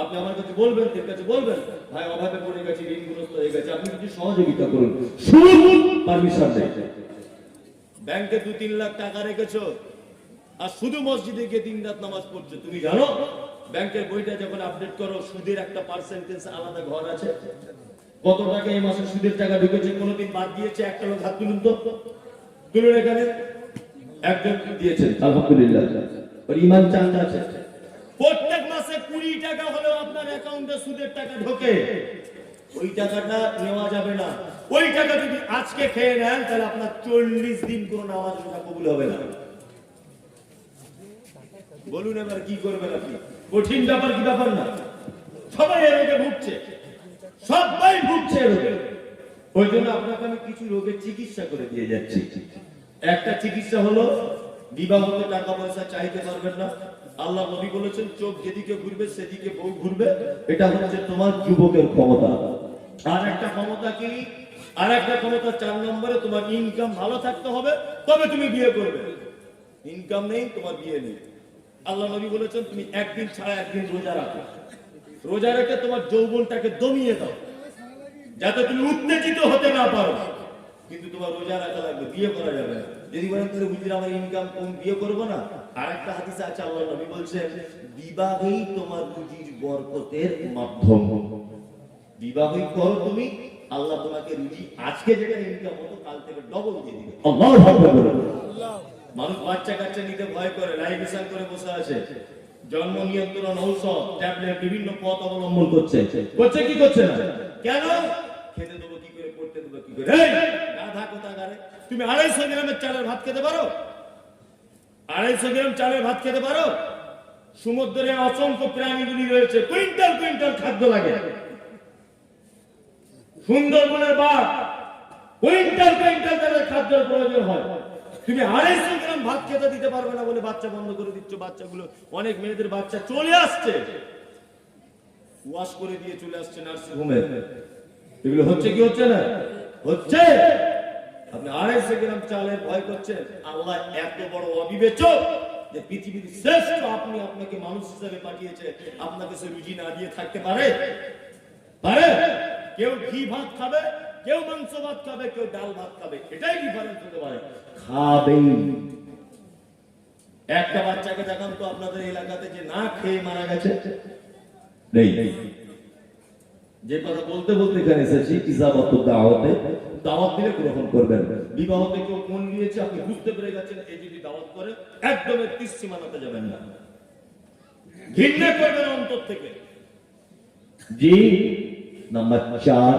আপনি আমার কাছে বলবেন, এর কাছে বলবেন ভাই অভাবে পড়ে গেছি, ঋণগ্রস্ত হয়ে গেছে, আপনি কিছু সহযোগিতা করুন, সুদ পারমিশন নেই। ব্যাংকে 2-3 লাখ টাকা রেখেছো আর শুধু মসজিদে গিয়ে 3 রাত নামাজ পড়ছো, তুমি জানো ব্যাংকের বইটা যখন আপডেট করো সুদের একটা পার্সেন্টেজ আলাদা ঘর আছে। কত টাকা এই মাসে সুদের টাকা ঢুকেছে, কোনোদিন বাদ দিয়েছে? একটা লোক হাত তুলুন তো, তুলুন। এখানে একজন দিয়েছেন, আলহামদুলিল্লাহ, ওর ঈমান চাঙ্গা আছে। প্রত্যেক মাসে 20 টাকা হলেও আপনার অ্যাকাউন্টে সুদের টাকা ঢোকে, ওই টাকাটা নেওয়া যাবে না। ওই টাকা যদি আজকে খেয়ে নেন তাহলে আপনার 40 দিন কোনো নামাজ রোজা কবুল হবে না। বলুন এবার কি করবেন আপনি? কঠিন ব্যাপার কি ব্যাপার না? সবাই এর রোগে ভুগছে, সবাই ভুগছে রোগে। ওই জন্য আপনাকে আমি কিছু রোগের চিকিৎসা করে দিয়ে যাচ্ছি। একটা চিকিৎসা হলো বিবাহতে টাকা পয়সা চাইতে পারবেন না। আল্লাহ নবী বলেছেন চোখ যেদিকে ঘুরবে সেদিকে বউ ঘুরবে, এটা হচ্ছে তোমার যুবকের ক্ষমতা। আর একটা ক্ষমতা কি? আর একটা ক্ষমতা 4 নম্বরে, তোমার ইনকাম ভালো থাকতে হবে তবে তুমি বিয়ে করবে। ইনকাম নেই, তোমার বিয়ে নেই। আল্লাহ নবী বলেছেন তুমি একদিন ছাড়া একদিন রোজা রাখো, রোজা রেখে তোমার যৌবনটাকে দমিয়ে দাও যাতে তুমি উত্তেজিত হতে না পারো। কিন্তু তোমার রোজা রাখা লাগবে, বিয়ে করা যাবে না। যদি বলেন তাহলে হুজুর আমার ইনকাম কম, বিয়ে করবো না। আর একটা হাদিসে আছে আল্লাহ নবী বলছেন বিবাহই তোমার রুজির বরকতের মাধ্যম। বিবাহই করো তুমি, আল্লাহ তোমাকে রুজি আজকে যেটা ইনকাম হতো কাল থেকে ডবল দিয়ে দিবে। আল্লাহু আকবার। মানুষ বাচ্চা কাচ্চা নিতে ভয় করে, লাইফস্টাইল করে বসে আছে, জন্ম নিয়ন্ত্রণ ঔষধ ট্যাবলেট বিভিন্ন পথ অবলম্বন করছে কি করছে না? কেন? খেতে দেবো কি করে, পড়তে দেবো কি করে? গাধা কোথাকারে! তুমি 250 গ্রামের চালের ভাত খেতে পারো? 250 গ্রাম চালের ভাত খেতে পারো? সমুদ্রে অসংখ্য প্রাণীগুলি রয়েছে, কুইন্টাল কুইন্টাল খাদ্য লাগে। সুন্দরবনের বাঘ কুইন্টাল কুইন্টাল তাদের খাদ্যের প্রয়োজন হয়। তুমি 250 গ্রাম ভাত খেতে দিতে পারবে না বলে বাচ্চা বন্ধ করে দিচ্ছ। বাচ্চাগুলো, অনেক মেয়েদের বাচ্চা চলে আসছে, ওয়াশ করে দিয়ে চলে আসছে নার্সিং হোমে। এগুলো হচ্ছে কি হচ্ছে না? হচ্ছে। আপনি 250 গ্রাম চালের ভয় করছেন। আল্লাহ এত বড় অবিবেচক যে পৃথিবীর শ্রেষ্ঠ আপনি, আপনাকে মানুষ হিসেবে পাঠিয়েছে, আপনাকে সে রুজি না দিয়ে থাকতে পারে? পারে? কেউ ঘি ভাত খাবে, কেউ মাংস ভাত খাবে, কেউ ডাল ভাত খাবে, এটাই ডিফারেন্স হতে পারে। খাবেই। একটা বাচ্চাকে দেখান তো আপনাদের এলাকাতে যে না খেয়ে মারা গেছে? নেই। যে কথা বলতে বলতে এখানে এসেছি, ইজাবাত দাওয়াতে, দাওয়াত দিলে গ্রহণ করবেন। বিবাহতে কেউ মন দিয়েছে, আপনি বুঝতে পেরে গেছেন, এই যদি দাওয়াত করে একদম 30 সীমানাতে যাবেন না, ঘৃণা করবেন অন্তর থেকে। জি। নাম্বার 4,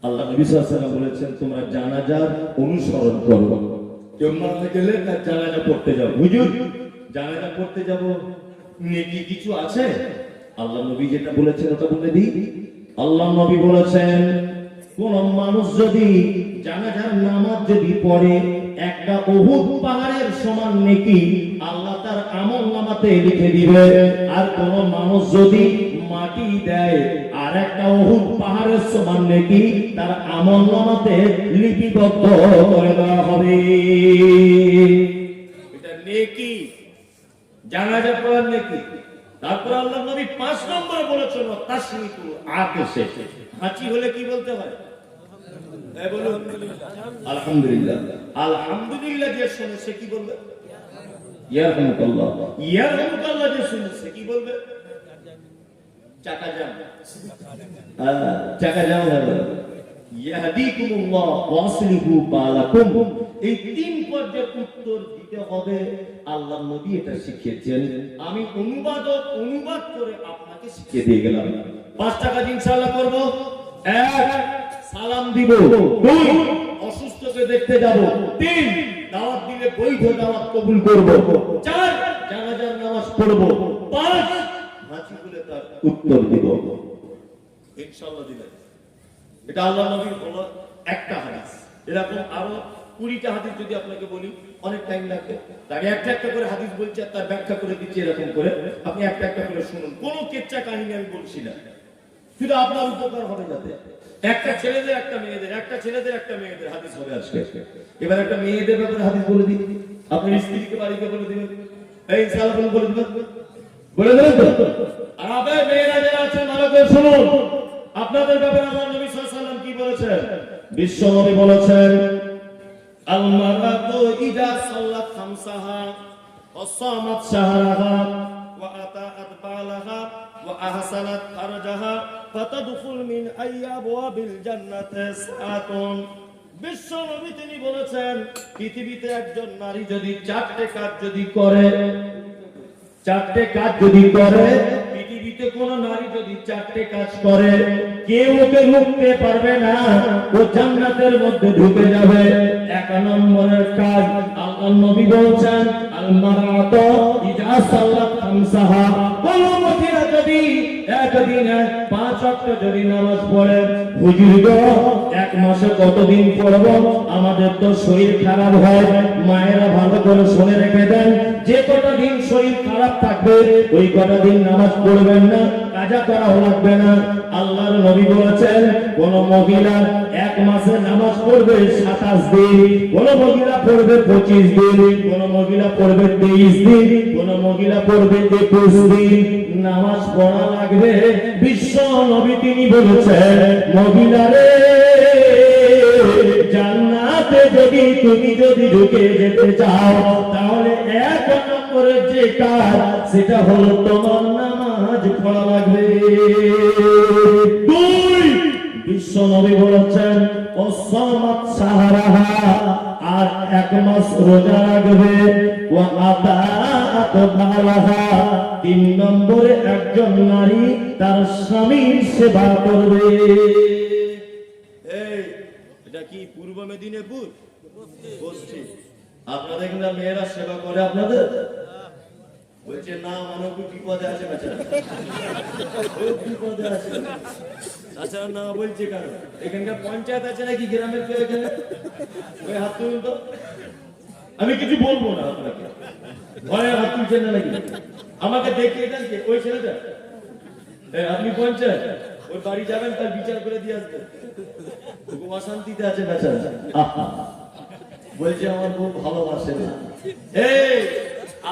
আল্লাহ নবী সাল্লাল্লাহু আলাইহি ওয়াসাল্লাম বলেছেন তোমরা জানাজার অনুসরণ করো। কেউ মারা গেলে তার জানাজা পড়তে যাও। হুজুর জানাজা পড়তে যাব, নেকি কিছু আছে? আল্লাহ নবী যেটা বলেছেন ওটা বলে দিই। আল্লাহ নবী বলেছেন কোন মানুষ যদি জানাজার নামাজ যদি পড়ে একটা উহুদ পাহাড়ের সমান নেকি আল্লাহ তার আমলনামাতে লিখে দিবে। আর কোন মানুষ যদি মাটি দেয় আর একটা উহুদ পাহাড়ের সমান নেকি তার আমলনামাতে লিপিবদ্ধ করে দেওয়া হবে। এটা নেকি, জানাজা পড়ার নেকি। তারপর আল্লাহ নবী 5 নম্বরে বলেছেন তাসমিতু আতিশে, হাঁচি হলে কি বলতে হয়? বলুন আলহামদুলিল্লাহ। আলহামদুলিল্লাহ যে শুনে সে কি বলবে? ইয়ারহামুকাল্লাহ। ইয়ারহামুকাল্লাহ যে শুনে সে কি বলবে? চাকা যান, চাকা যান ইয়াহদিকুমুল্লাহ ওয়া আসলিহু বালাকুম। এই 3 পর্যায়ে উত্তর দিতে হবে। আল্লাহ নবী এটা শিখিয়েছেন, আমি অনুবাদ করে আপনাকে শিখিয়ে দিয়ে গেলাম। 5টা কাজ ইনশাআল্লাহ করব। 1 সালাম দিব, 2 অসুস্থকে দেখতে যাব, 3 দাওয়াত দিলে বৈধ দাওয়াত কবুল করব, 4 জানাজার নামাজ পড়ব, 5 হাঁচি বলে তার উত্তর দিব ইনশাআল্লাহ দিলেন। এটা আল্লাহ নবীর বলা একটা হাদিস। এরকম আরো 20টা হাদিস যদি আপনাকে বলি অনেক টাইম লাগবে। আমি একটা একটা করে হাদিস বলছি আর তার ব্যাখ্যা করে দিচ্ছি এরকম করে, আপনি একটা একটা করে শুনুন। কোনো কেচ্চা কাহিনী আমি বলছি না, শুধু আপনার উপকার হবে যাতে। একটা ছেলেদের একটা মেয়েদের, একটা ছেলেদের একটা মেয়েদের হাদিস হবে আজকে। এবার একটা মেয়েদের ব্যাপারে হাদিস বলে দিই, আপনি স্ত্রীকে বাড়িতে বলে দিবেন, এই ইনশাআল্লাহ বলে দিবেন, বলে দেবেন তো। আর আপনার মেয়েরা যারা আছেন ভালো করে শুনুন, আপনাদের ব্যাপারে আমার নবী সাল্লাল্লাহু আলাইহি ওয়াসাল্লাম কি বলেছেন? বিশ্ব নবী বলেছেন, আল মারাতু ইযা সাল্লাত খামসাহা ওয়া সামাত শাহরাহা ওয়া আতাআত বালাহা ওয়া আহসানাত ফারজাহা ফাতাদখুল মিন আইয়াবওয়াবিল জান্নাতি সাআতুন। বিশ্ব নবী তিনি বলেছেন, পৃথিবীতে একজন নারী যদি 4টে কাজ যদি করে, 4টে কাজ যদি করে, পৃথিবীতে কোন নারী যদি 4টে কাজ করে, কেউ ওকে রুখতে পারবে না, ও জান্নাতের মধ্যে ঢুকে যাবে। 1 নম্বরের কাজ আল্লাহর নবী বলেছেন, আল মারাতু ইযা সাল্লাত খামসাহা। কোন মহিলা যদি একদিনে 5 ওয়াক্ত যদি নামাজ পড়ে, হুজুর গো 1 মাসে কতদিন পড়ব? আমাদের তো শরীর খারাপ হয়। মায়েরা ভালো করে শুনে রেখে দেন, যে কটা দিন শরীর খারাপ থাকবে ওই কটা দিন নামাজ পড়বেন না, কাজা করা লাগবে না। আল্লাহর নবী বলেছেন, কোন মহিলা 1 মাসে নামাজ পড়বে 27 দিন, কোন মহিলা পড়বে 25 দিন, কোন মহিলা পড়বে 23 দিন, কোন মহিলা পড়বে 21 দিন নামাজ পড়া লাগবে। বিশ্ব নবী তিনি বলেছেন, মহিলারে জান্নাতে যদি তুমি ঢুকে যেতে চাও, তাহলে 1 নম্বরের যে কাজ সেটা হলো তোমার নামাজ পড়া লাগবে। 2 বিশ্ব নবী বলেছেন, ওয়াসামাত শাহরাহা, আর 1 মাস রোজা রাখবে, ওয়া আতাআত বালাহা। 3 নম্বরে একজন নারী তার স্বামীর সেবা করবে। এই এটা কি পূর্ব মেদিনীপুর বস্তি? আপনাদের এখানে মেয়েরা সেবা করে আপনাদের? বলছে না, মানব বিপদে আছে বেচারা, বিপদে আছে। তাছাড়া না বলছে কারণ এখানকার পঞ্চায়েত আছে নাকি গ্রামের কেউ এখানে? ওই হাত তুলুন তো, আমি কিছু বলবো না আপনাকে, ভয়ে হাত তুলছেন না নাকি? আমাকে দেখিয়ে দেন কে ওই ছেলেটা? আপনি পঞ্চায়েত, ওই বাড়ি যাবেন, তার বিচার করে দিয়ে আসবেন। খুব অশান্তিতে আছে বেচারা, বলছে আমার খুব ভালোবাসে না। এই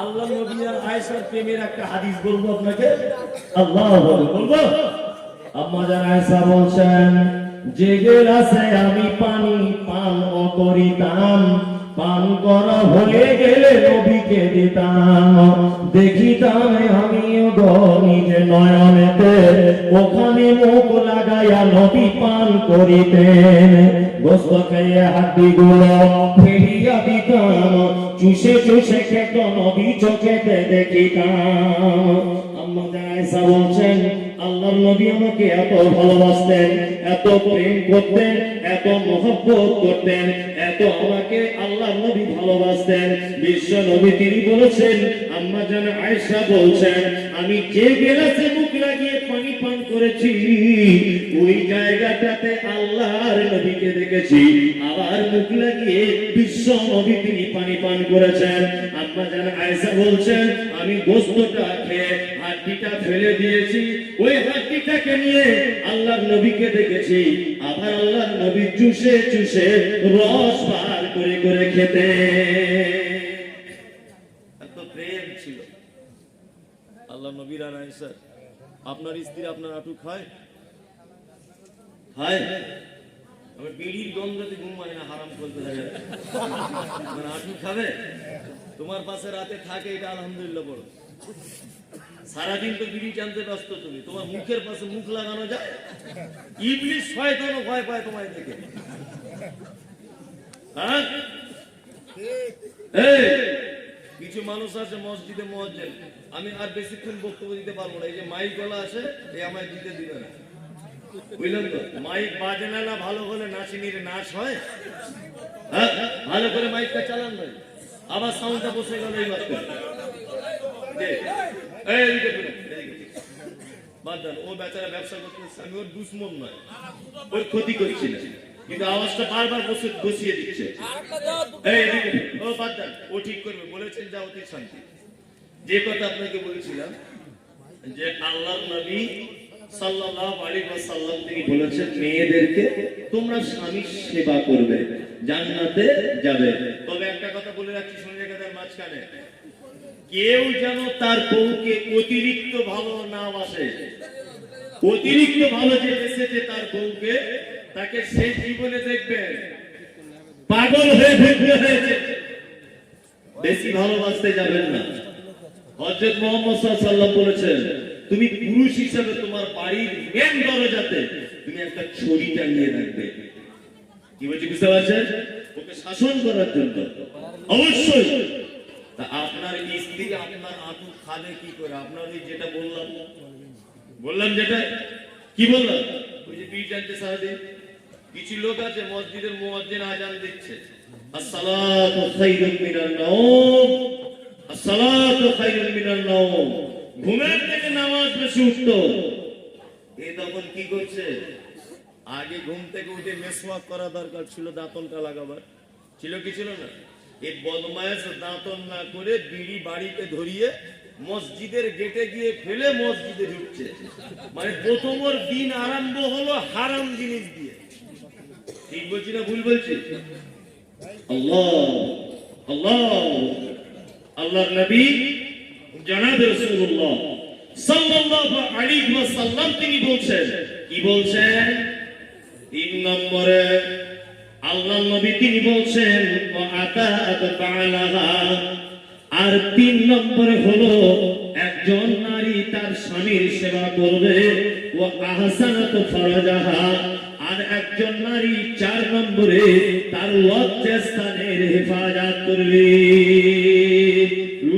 আল্লাহ নবী আর আয়েশার প্রেমের একটা হাদিস বলবো আপনাকে, আল্লাহ বলবো। আম্মা জান আয়েশা বলছেন, যে গেলাসে আমি পানি পান করিতাম, পান করা হয়ে গেলে নবীকে দিতাম, দেখিতাম আমিও নিজে নয়নেতে, ওখানে মুখ লাগাইয়া নবী পান করিতেন। গোস্ত খেয়ে হাড্ডিগুলো ফেলিয়া দিতাম, চুষে চুষে খেত নবী চোখেতে দেখিতাম। আম্মা জান আয়েশা বলছেন, আল্লাহর নবী আমাকে এত ভালোবাসতেন, এত প্রেম করতেন, এত মহব্বত করতেন, এত আমাকে আল্লাহর নবী ভালোবাসতেন। বিশ্ব নবী তিনি বলেছেন, আম্মা জান আয়েশা বলছেন, আমি যে গেলাসে মুখ লাগিয়ে পানি পান করেছি, ওই জায়গাটাতে আল্লাহর নবীকে দেখেছি। আবার মুখ লাগিয়ে বিশ্ব নবী তিনি পানি পান করেছেন। আম্মা জান আয়েশা বলছেন, আমি গোশতটা খেয়ে হাড্ডিটা ফেলে দিয়েছি, ওই হাড্ডিটাকে নিয়ে আল্লাহর নবীকে দেখেছি। আবার আল্লাহর নবী চুষে চুষে রস বার করে করে খেতে। এত প্রেম ছিল আল্লাহ নবীর। আর আয়েশা, আপনার স্ত্রী আপনার আটু খায়? খায়? আমার বিড়ির গন্ধতে ঘুম হয় না, হারাম বলতে থাকে। আমার আটু খাবে? তোমার পাশে রাতে থাকে, এটা আলহামদুলিল্লাহ বড়। সারাদিন তো বিড়ি টানতে ব্যস্ত তুমি, তোমার মুখের পাশে মুখ লাগানো যায়? ইবলিশ শয়তানও ভয় পায় তোমায় দেখে। হ্যাঁ, এই কিছু মানুষ আছে মসজিদে মুয়াজ্জিন, আমি আর বেশিক্ষণ বক্তব্য দিতে পারবো না, এই যে মাইক গলা আছে এই আমায় দিতে দিবে না, বুঝলেন তো? মাইক বাজে না, ভালো হলে নাচিনির নাচ হয়। হ্যাঁ, ভালো করে মাইকটা চালান ভাই, আবার সাউন্ডটা বসে গেল এই মাত্র। বাদ দেন, ও বেচারা ব্যবসা করতেছে, আমি ওর দুশ্মন নয়, ওর ক্ষতি করছি না, কিন্তু আওয়াজটা বারবার বসিয়ে দিচ্ছে। ও বাদ দেন, ও ঠিক করবে, বলেছেন যা অতি শান্তি। যে কথা আপনাকে বলেছিলাম যে আল্লাহর নবী সাল্লাল্লাহু আলাইহি ওয়াসাল্লাম তিনি বলেছেন, মেয়েদেরকে তোমরা স্বামীর সেবা করবে, জান্নাতে যাবে। তবে একটা কথা বলে রাখছি, শুনে রেখে মাঝখানে, কেউ যেন তার বউকে অতিরিক্ত ভালো না বাসে। অতিরিক্ত ভালো যে বেসেছে তার বউকে, তাকে সেই জীবনে দেখবেন পাগল হয়ে ভেঙে হয়েছে। বেশি ভালোবাসতে যাবেন না। হযরত মুহাম্মদ সাল্লাল্লাহু আলাইহি ওয়াসাল্লাম বলেছেন, তুমি পুরুষ হিসেবে তোমার বাড়ির মেন দরজাতে তুমি একটা ছড়ি টাঙিয়ে রাখবে। কি বলছি বুঝতে পারছেন? ওকে শাসন করার জন্য। অবশ্যই তা আপনার স্ত্রী আপনার আঁটু খাবে কি করে? আপনার ওই যেটা বললাম যেটা কি বললাম, ওই যে বিড়ি টানতে সারাদিন। কিছু লোক আছে মসজিদের মুয়াজ্জিন আযান দিচ্ছে, আসসালাতু খায়রুম মিনান নাওম, আসসালাতু খায়রুম মিনান নাওম, ঘুমের থেকে নামাজ বেশি উত্তম। এই তখন কি করছে? আগে ঘুম থেকে উঠে মেসওয়াক করা দরকার ছিল, দাঁতনটা লাগাবার ছিল কি ছিল না? এই বদমায়েশ দাঁতন না করে বিড়ি বাড়িতে ধরিয়ে মসজিদের গেটে গিয়ে ফেলে মসজিদে ঢুকছে। মানে প্রথম ওর দিন আরম্ভ হলো হারাম জিনিস দিয়ে। ঠিক বলছি না ভুল বলছি? আল্লাহ আল্লাহ আল্লাহর নবী জনাব রাসূলুল্লাহ সাল্লাল্লাহু আলাইহি ওয়াসাল্লাম তিনি বলছেন, কি বলছেন? 3 নম্বরে আল্লাহর নবী তিনি বলছেন, ওয়াতাত বালাহা। আর 3 নম্বরে হলো একজন নারী তার স্বামীর সেবা করবে, ওয়া আহসানাত ফারাজাহা। আর একজন নারী 4 নম্বরে তার লজ্জাস্থানের হেফাজত করবে।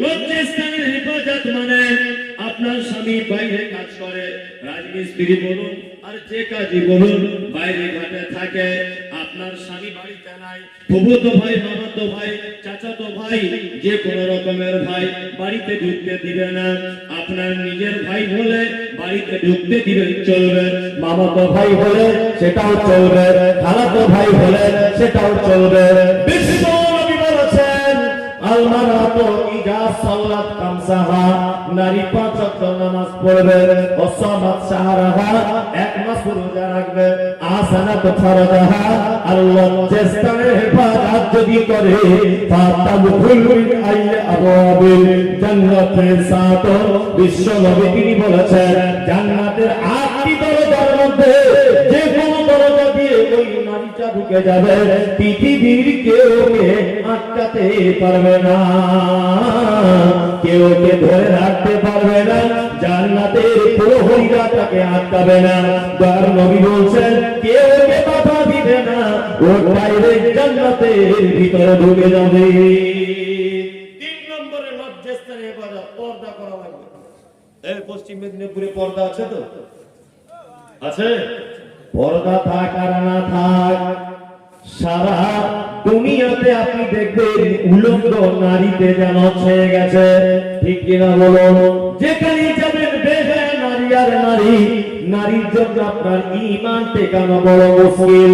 লজ্জাস্থানের হেফাজত মানে আপনার স্বামী বাইরে কাজ করে, রাজমিস্ত্রি বলুন আর যে কাজই বলুন, বাইরে ঘাটে থাকে, আপনার স্বামী বাড়িতে নাই, ফুফুতো ভাই, মামাতো ভাই, চাচাতো ভাই, যে কোনো রকমের ভাই বাড়িতে ঢুকতে দিবে না। আপনার নিজের ভাই হলে বাড়িতে ঢুকতে দিবেন, চলবে। মামাতো ভাই হলে সেটাও চলবে, খালাতো ভাই হলে সেটাও চলবে। বিশ্ব নবী বলেছেন, আল মারাতু ইজা সাল্লাত খামসাহা, নারী 5 ওয়াক্ত নামাজ পড়বে, ও সামাত শাহরাহা, 1 মাস রোজা রাখবে, আহসানাত ফারাজাহা, আর লজ্জাস্থানের হেফাজত যদি করে, ফাতাদখুল মিন আই আবওয়াবিল জান্নাতিল সাত। বিশ্ব নবী তিনি বলেছেন, জান্নাতের 8টি দরজার মধ্যে যে কোনো দরজা দিয়ে ওই নারীটা ঢুকে যাবে, পৃথিবীর কেউ ওকে আটকাতে পারবে না, কেউ ওকে ধরে রাখতে পারবে না, জান্নাতের প্রহরীরা তাকে আটকাবে না। তার নবী বলছেন, কেউ ওকে বাধা দিবে না, ও ডাইরেক্ট জান্নাতের ভিতরে ঢুকে যাবে। 3 নম্বরে লজ্জাস্থানের হেফাজত, পর্দা করা লাগবে। এই পশ্চিম মেদিনীপুরে পর্দা আছে তো? আছে? পর্দা থাক আর না থাক, সারা দুনিয়াতে আপনি দেখবেন উলঙ্গ নারীতে যেন ছেয়ে গেছে। ঠিক কিনা বলুন? যেখানে যাবেন বেহায়া নারী পর্যায়ের নারী, নারীর জন্য আপনার ঈমান টেকানো বড় মুশকিল।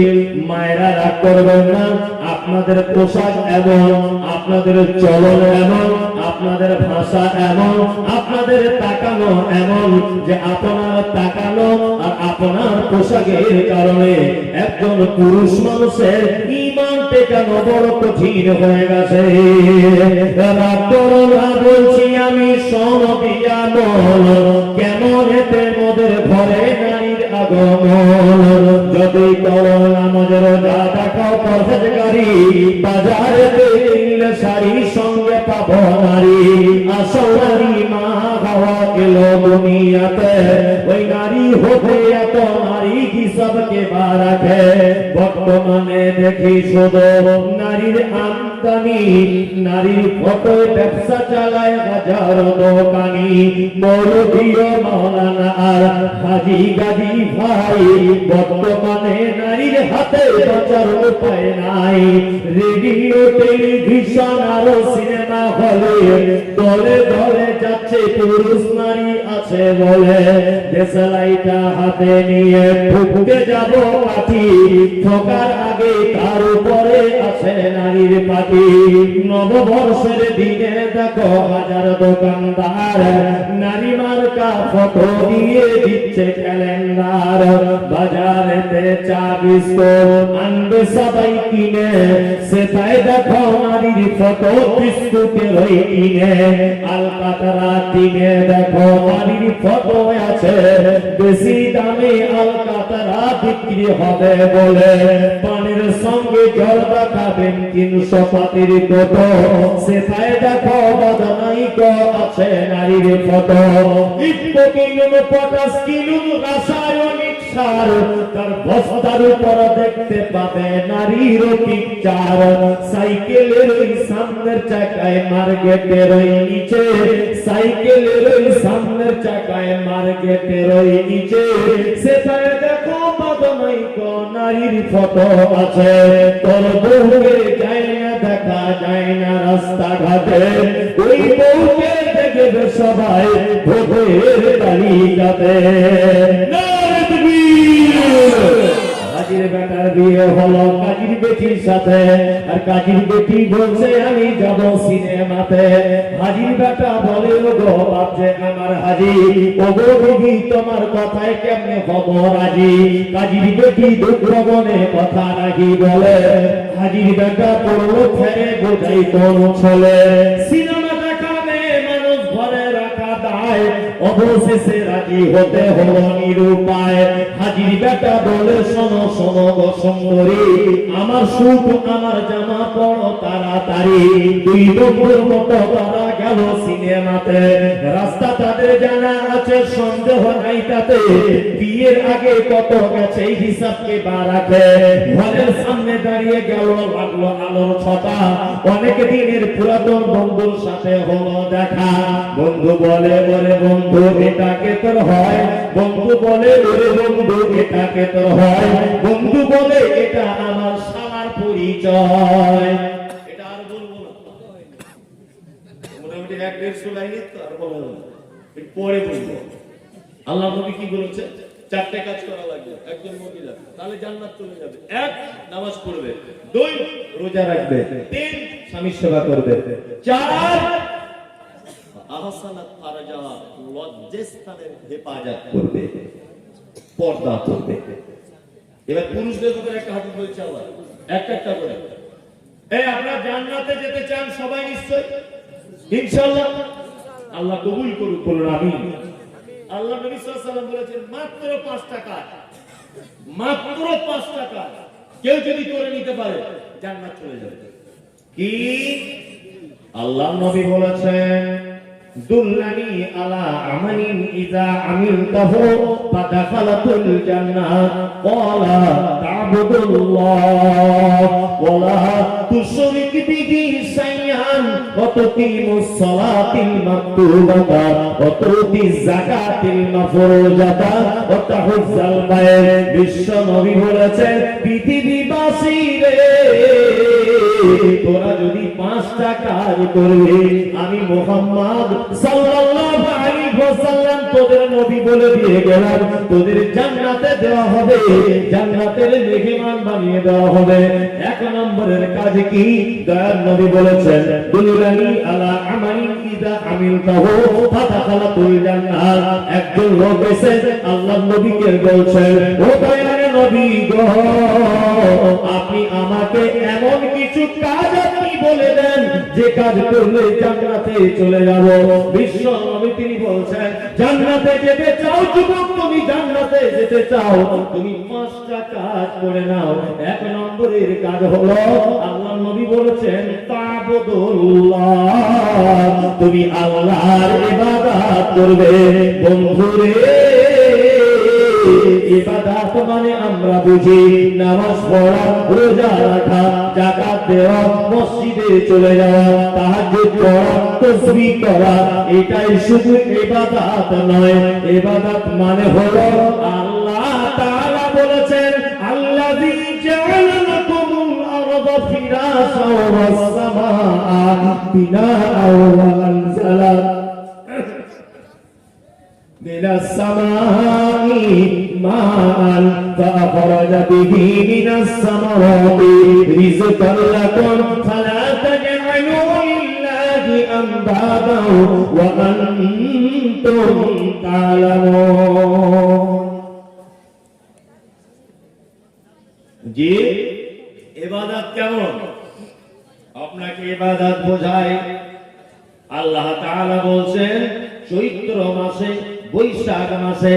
মায়েরা রাগ করবেন না, আপনাদের পোশাক এমন, আপনাদের চলন এমন, আপনাদের ভাষা এমন, আপনাদের তাকানো এমন যে আপনার তাকানো আর আপনার পোশাকের কারণে একজন পুরুষ মানুষের ঈমান টেকানো বড় কঠিন হয়ে গেছে। রাগ করো না বলছি আমি, সনবিয়া মন কেমন এতে মোদের ঘরে নারীর আগমন। যদি করো নামাজের রোজা দেখাও পরহেজগারি, বাজারেতে কিনলে শাড়ি সঙ্গে পাবো নারী। আসল নারী মা হওয়া এলো দুনিয়াতে, ওই নারী হতে এত নারী কি সবকে বা রাখে। বর্তমানে দেখি শুধু নারীর আমদানি, নারীর ফটোয় ব্যবসা চালায় হাজার দোকানি। মৌলভীও মাওলানা আর হাজি গাজী ভাই, বর্তমানে নারীর হাতে বাঁচার উপায় নাই। রেডিও টেলিভিশন আর সিনেমা হলে দলে দলে যাচ্ছে পুরুষ নারী আছে বলে। দেশলাইটা হাতে নিয়ে ঠুকতে যাব পাটি, ঠোকার আগে তার উপরে আছে নারীর পাটি। নববর্ষের দিনে দেখো হাজার দোকানদার নারী মার্কা ফটো দিয়ে দিচ্ছে ক্যালেন্ডার। বাজারেতে চা বিস্কুট আনবে সবাই কিনে, সেটাই দেখো নারীর ফটো বিস্কুটের ওই কিনে। আলকাতরা দিনে দেখো নারীর ফটো আছে, বেশি দামে আলকাতরা বিক্রি হবে বলে। পানের সঙ্গে জর্দা খাবেন 300 পাতির ফটো, সেটাই দেখো বদনাইক আছে নারীর ফটো। ইট্পোকিলুম পটাশ কিলুম রাসায়নিক সার, তার বস্তার উপর দেখতে পাবে নারীর পিকচার। সাইকেলের ওই সামনের চাকায় মার্কেটের ওই নিচে, সাইকেলের ওই সামনের চাকায় মার্কেটের ওই নিচে, সেটাই দেখো বদনাইক নারীর ফটো আছে। তোর বউকে যায় না দেখা যায় না রাস্তাঘাটে, ওই বউকে দেখবে সবাই ভোগের তালিকাতে। কাজীর বেটার বিয়ে হলো কাজীর বেটির সাথে, আর কাজীর বেটি বলছে আমি যাব সিনেমাতে। হাজির বেটা বলে ওগো বাপ যে আমার হাজি, ওগো বিবি তোমার কথায় কেমনে হব রাজি। কাজীর বেটি দুঃখ মনে কথা রাখি বলে, হাজির বেটা পড়লো ফেরে বোঝাই কোন ছেলে। সিনেমা দেখাবে মানুষ ঘরে রাখা দায়, অবশেষে রাজি হতে হলো নিরুপায়। হাজির বেটা বলে শোনো শোনো গো সুন্দরী, আমার সুট আমার জামা পড়ো তাড়াতাড়ি। 2 বন্ধুর মতো তারা গেল সিনেমাতে, রাস্তা তাদের জানা আছে সন্দেহ নাই তাতে। বিয়ের আগে কত গেছে হিসাবকে বা রাখে। ঘরের সামনে দাঁড়িয়ে গেল লাগলো আলোর ছটা, অনেক দিনের পুরাতন বন্ধুর সাথে হলো দেখা। বন্ধু বলে বলে বন্ধু এটাকে তোর হয়, বন্ধু বলে ওরে বন্ধু এটাকে তোর হয়, বন্ধু বলে এটা আমার শালার পরিচয়। এটা আর বলবো না, মোটামুটি 1-150 লাইনে তো আর বলবো না, পরে বলবো। আল্লাহ নবী কি বলেছে? 4টে কাজ করা লাগবে একজন মহিলা, তাহলে জান্নাত চলে যাবে। 1 নামাজ পড়বে, 2 রোজা রাখবে, 3 স্বামীর সেবা করবে, 4 আহসানাত ফারাজা লজ্জাস্থানের হেফাজত করবে, পর্দা করবে। এবার পুরুষদের উপর একটা হাদিস বলছে আল্লাহ, একটা করে। এই আপনারা জান্নাতে যেতে চান সবাই নিশ্চয়? ইনশাআল্লাহ আল্লাহ কবুল করুক, বলুন আমিন। আল্লাহ নবী সাল্লাল্লাহু আলাইহি ওয়াসাল্লাম বলেছেন মাত্র 5 টাকা, মাত্র 5 টাকা কেউ যদি করে নিতে পারে জান্নাত চলে যাবে। কি আল্লাহ নবী বলেছেন, দুল্লানি আলা আমালিন ইযা আমিলতাহু ফাদাখালাতুল জান্নাহ ক্বালা তা'বুদুল্লাহ ওয়া লা তুশরিক বিহি শাইআন ওয়া তুকিমুস সালাতিল মাকতুবাতা ওয়া তুতিজ যাকাতিল মাফরুজাতা ওয়া তাহুজ্জাল বাইত। বিশ্ব নবী বলেছেন পৃথিবীবাসী রে, তোরা যদি 5টা কাজ করবি, আমি মুহাম্মদ সাল্লাল্লাহু আলাইহি ওয়াসাল্লাম তোদের নবী বলে দিয়ে গেলাম, তোদের জান্নাতে দেওয়া হবে, জান্নাতের মেহমান বানিয়ে দেওয়া হবে। 1 নম্বরের কাজ কি? দয়ার নবী বলেছেন, দুলুনি আলা আমালিন ইযা আমিলতাহু ফাদাখালাতুল জান্নাহ। একজন লোক এসে আল্লাহর নবীকে বলছেন, ও দয়ার নবী গো, আপনি আমাকে এমন কিছু কাজ আপনি বলে দেন যে কাজ করলে জান্নাতে চলে যাব। বিশ্ব নবী তিনি বলছেন, জান্নাতে যেতে চাও যুবক, তুমি জান্নাতে যেতে চাও, তুমি 5টা কাজ করে নাও। 1 নম্বরের কাজ হলো, আল্লাহর নবী বলেছেন, তা'বুদুল্লাহ, তুমি আল্লাহর ইবাদত করবে। বন্ধুরে, ইবাদত মানে আমরা বুঝি নামাজ পড়া, রোজা রাখা, যাকাত দেওয়া, মসজিদে চলে যাওয়া, তাহাজ্জুদ পড়া, তাসবিহ করা, এটাই শুধু ইবাদত নয়। ইবাদত মানে হলো আল্লাহ তাআলা বলেছেন, আল্লাযী জাআলা লাকুমুল আরদা ফিরাশাও ওয়াস সামাআ বিনাআও ওয়া আনজালা من السماء ماء فأخرج به من الثمرات رزقا لكم فلا تجعلوا لله أندادا وأنتم تعلمون। জি, ইবাদত কেমন? আপনাকে ইবাদত বোঝায়। আল্লাহ তাআলা বলছেন, চৈত্র মাসে, বৈশাখ মাসে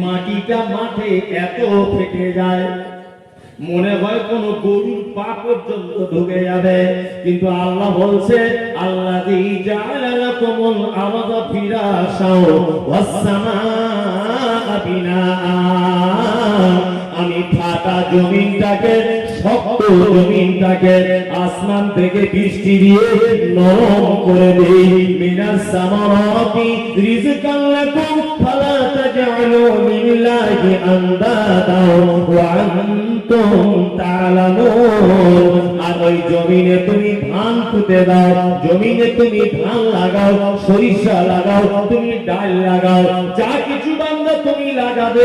মাটিটা মাঠে এত ফেটে যায়, মনে হয় কোন গরুর পা পর্যন্ত ঢুকে যাবে, কিন্তু আল্লাহ বলছে, আল্লাযী জাআলা লাকুমুল আরদা ফিরাশাও ওয়াস সামাআ বিনাআ, আমি ফাটা জমিনটাকে, শক্ত জমিনটাকে আসমান থেকে বৃষ্টি দিয়ে নরম করে দেই। মিনাস সামারাতি রিজকান লাকুম ফালা তাজআলু লিল্লাহি আনদাদা ওয়া আনতুম তা'লামুন। আর ওই জমিনে তুমি ধান পুঁতে দাও, জমিনে তুমি ধান লাগাও, সরিষা লাগাও, তুমি ডাল লাগাও, যা কিছু বান্দা তুমি লাগাবে,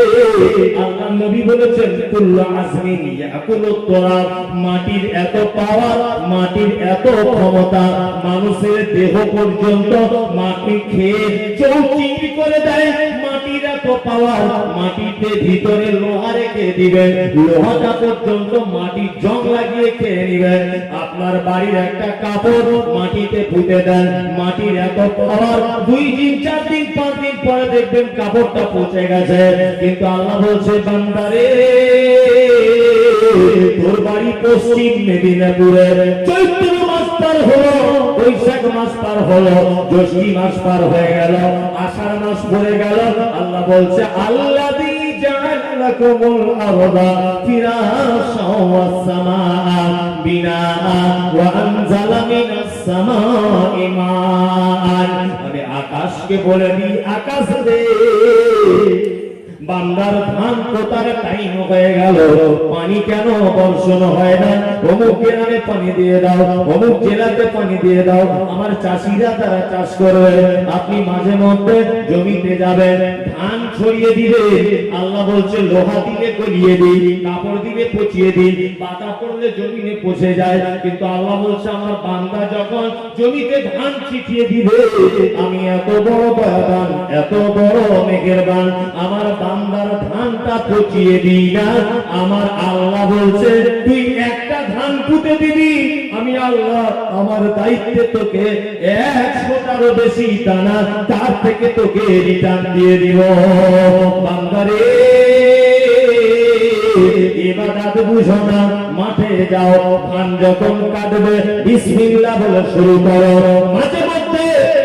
আল্লাহ নবী বলেছেন, কুল্লু আজমিন ইয়াকুলুত তুরাব, মাটির এত পাওয়ার, মাটির এত ক্ষমতা, মানুষের দেহ পর্যন্ত মাটি খেয়ে চৌচির করে দেয়। মাটির এত পাওয়ার, মাটিতে ভিতরে লোহা রেখে দিবেন, লোহাটা পর্যন্ত মাটির জং লাগিয়ে খেয়ে নিবেন। আপনার বাড়ির একটা কাপড় মাটিতে পুঁতে দেন, মাটির এত পাওয়ার, 2 দিন 4 দিন 5 দিন পরে দেখবেন কাপড়টা পচে গেছে। কিন্তু আল্লাহ বলছে, বান্দারে, তোর বাড়ি পশ্চিম মেদিনীপুরে, চৈত্র মাস পার হলো, বৈশাখ মাস পার হলো, জ্যৈষ্ঠ মাস পার হয়ে গেল, আষাঢ় মাস পড়ে গেল, আল্লাহ বলছে, আল্লাযী জাআলা লাকুমুল আরদা ফিরাশাও ওয়াস সামাআ বিনাআ ওয়া আনজালা মিনাস সামাই মাআন। আমি আকাশকে বলে দিই, আকাশ রে, বান্দার ধান পোতার টাইম হয়ে গেল, পানি কেন বর্ষণ হয় না? অমুক গ্রামে পানি দিয়ে দাও, অমুক জেলাতে পানি দিয়ে দাও। আমার চাষিরা তারা চাষ করবে, আপনি মাঝে মধ্যে জমিতে যাবেন, ধান ছড়িয়ে দিবে, আল্লাহ বলছে, লোহা দিলে গলিয়ে দিই, কাপড় দিলে পচিয়ে দিই, পাতা পড়লে জমিনে পচে যায়। কিন্তু আল্লাহ বলছে, আমার বান্দা যখন জমিতে ধান ছিটিয়ে দিবে, আমি এত বড় দয়াবান, এত বড় মেহেরবান, আমার বান্দার ধানটা পচিয়ে দিই না। আমার আল্লাহ বলছে, তুই একটা ধান পুঁতে দিবি, আমি আল্লাহ আমার দায়িত্বে তোকে 100টারও বেশি দানা তার থেকে তোকে রিটার্ন দিয়ে দিব। বান্দারে, ইবাদত বুঝো না, মাঠে যাও, ধান যখন কাটবে বিসমিল্লাহ বলে শুরু করো, মাঝে মধ্যে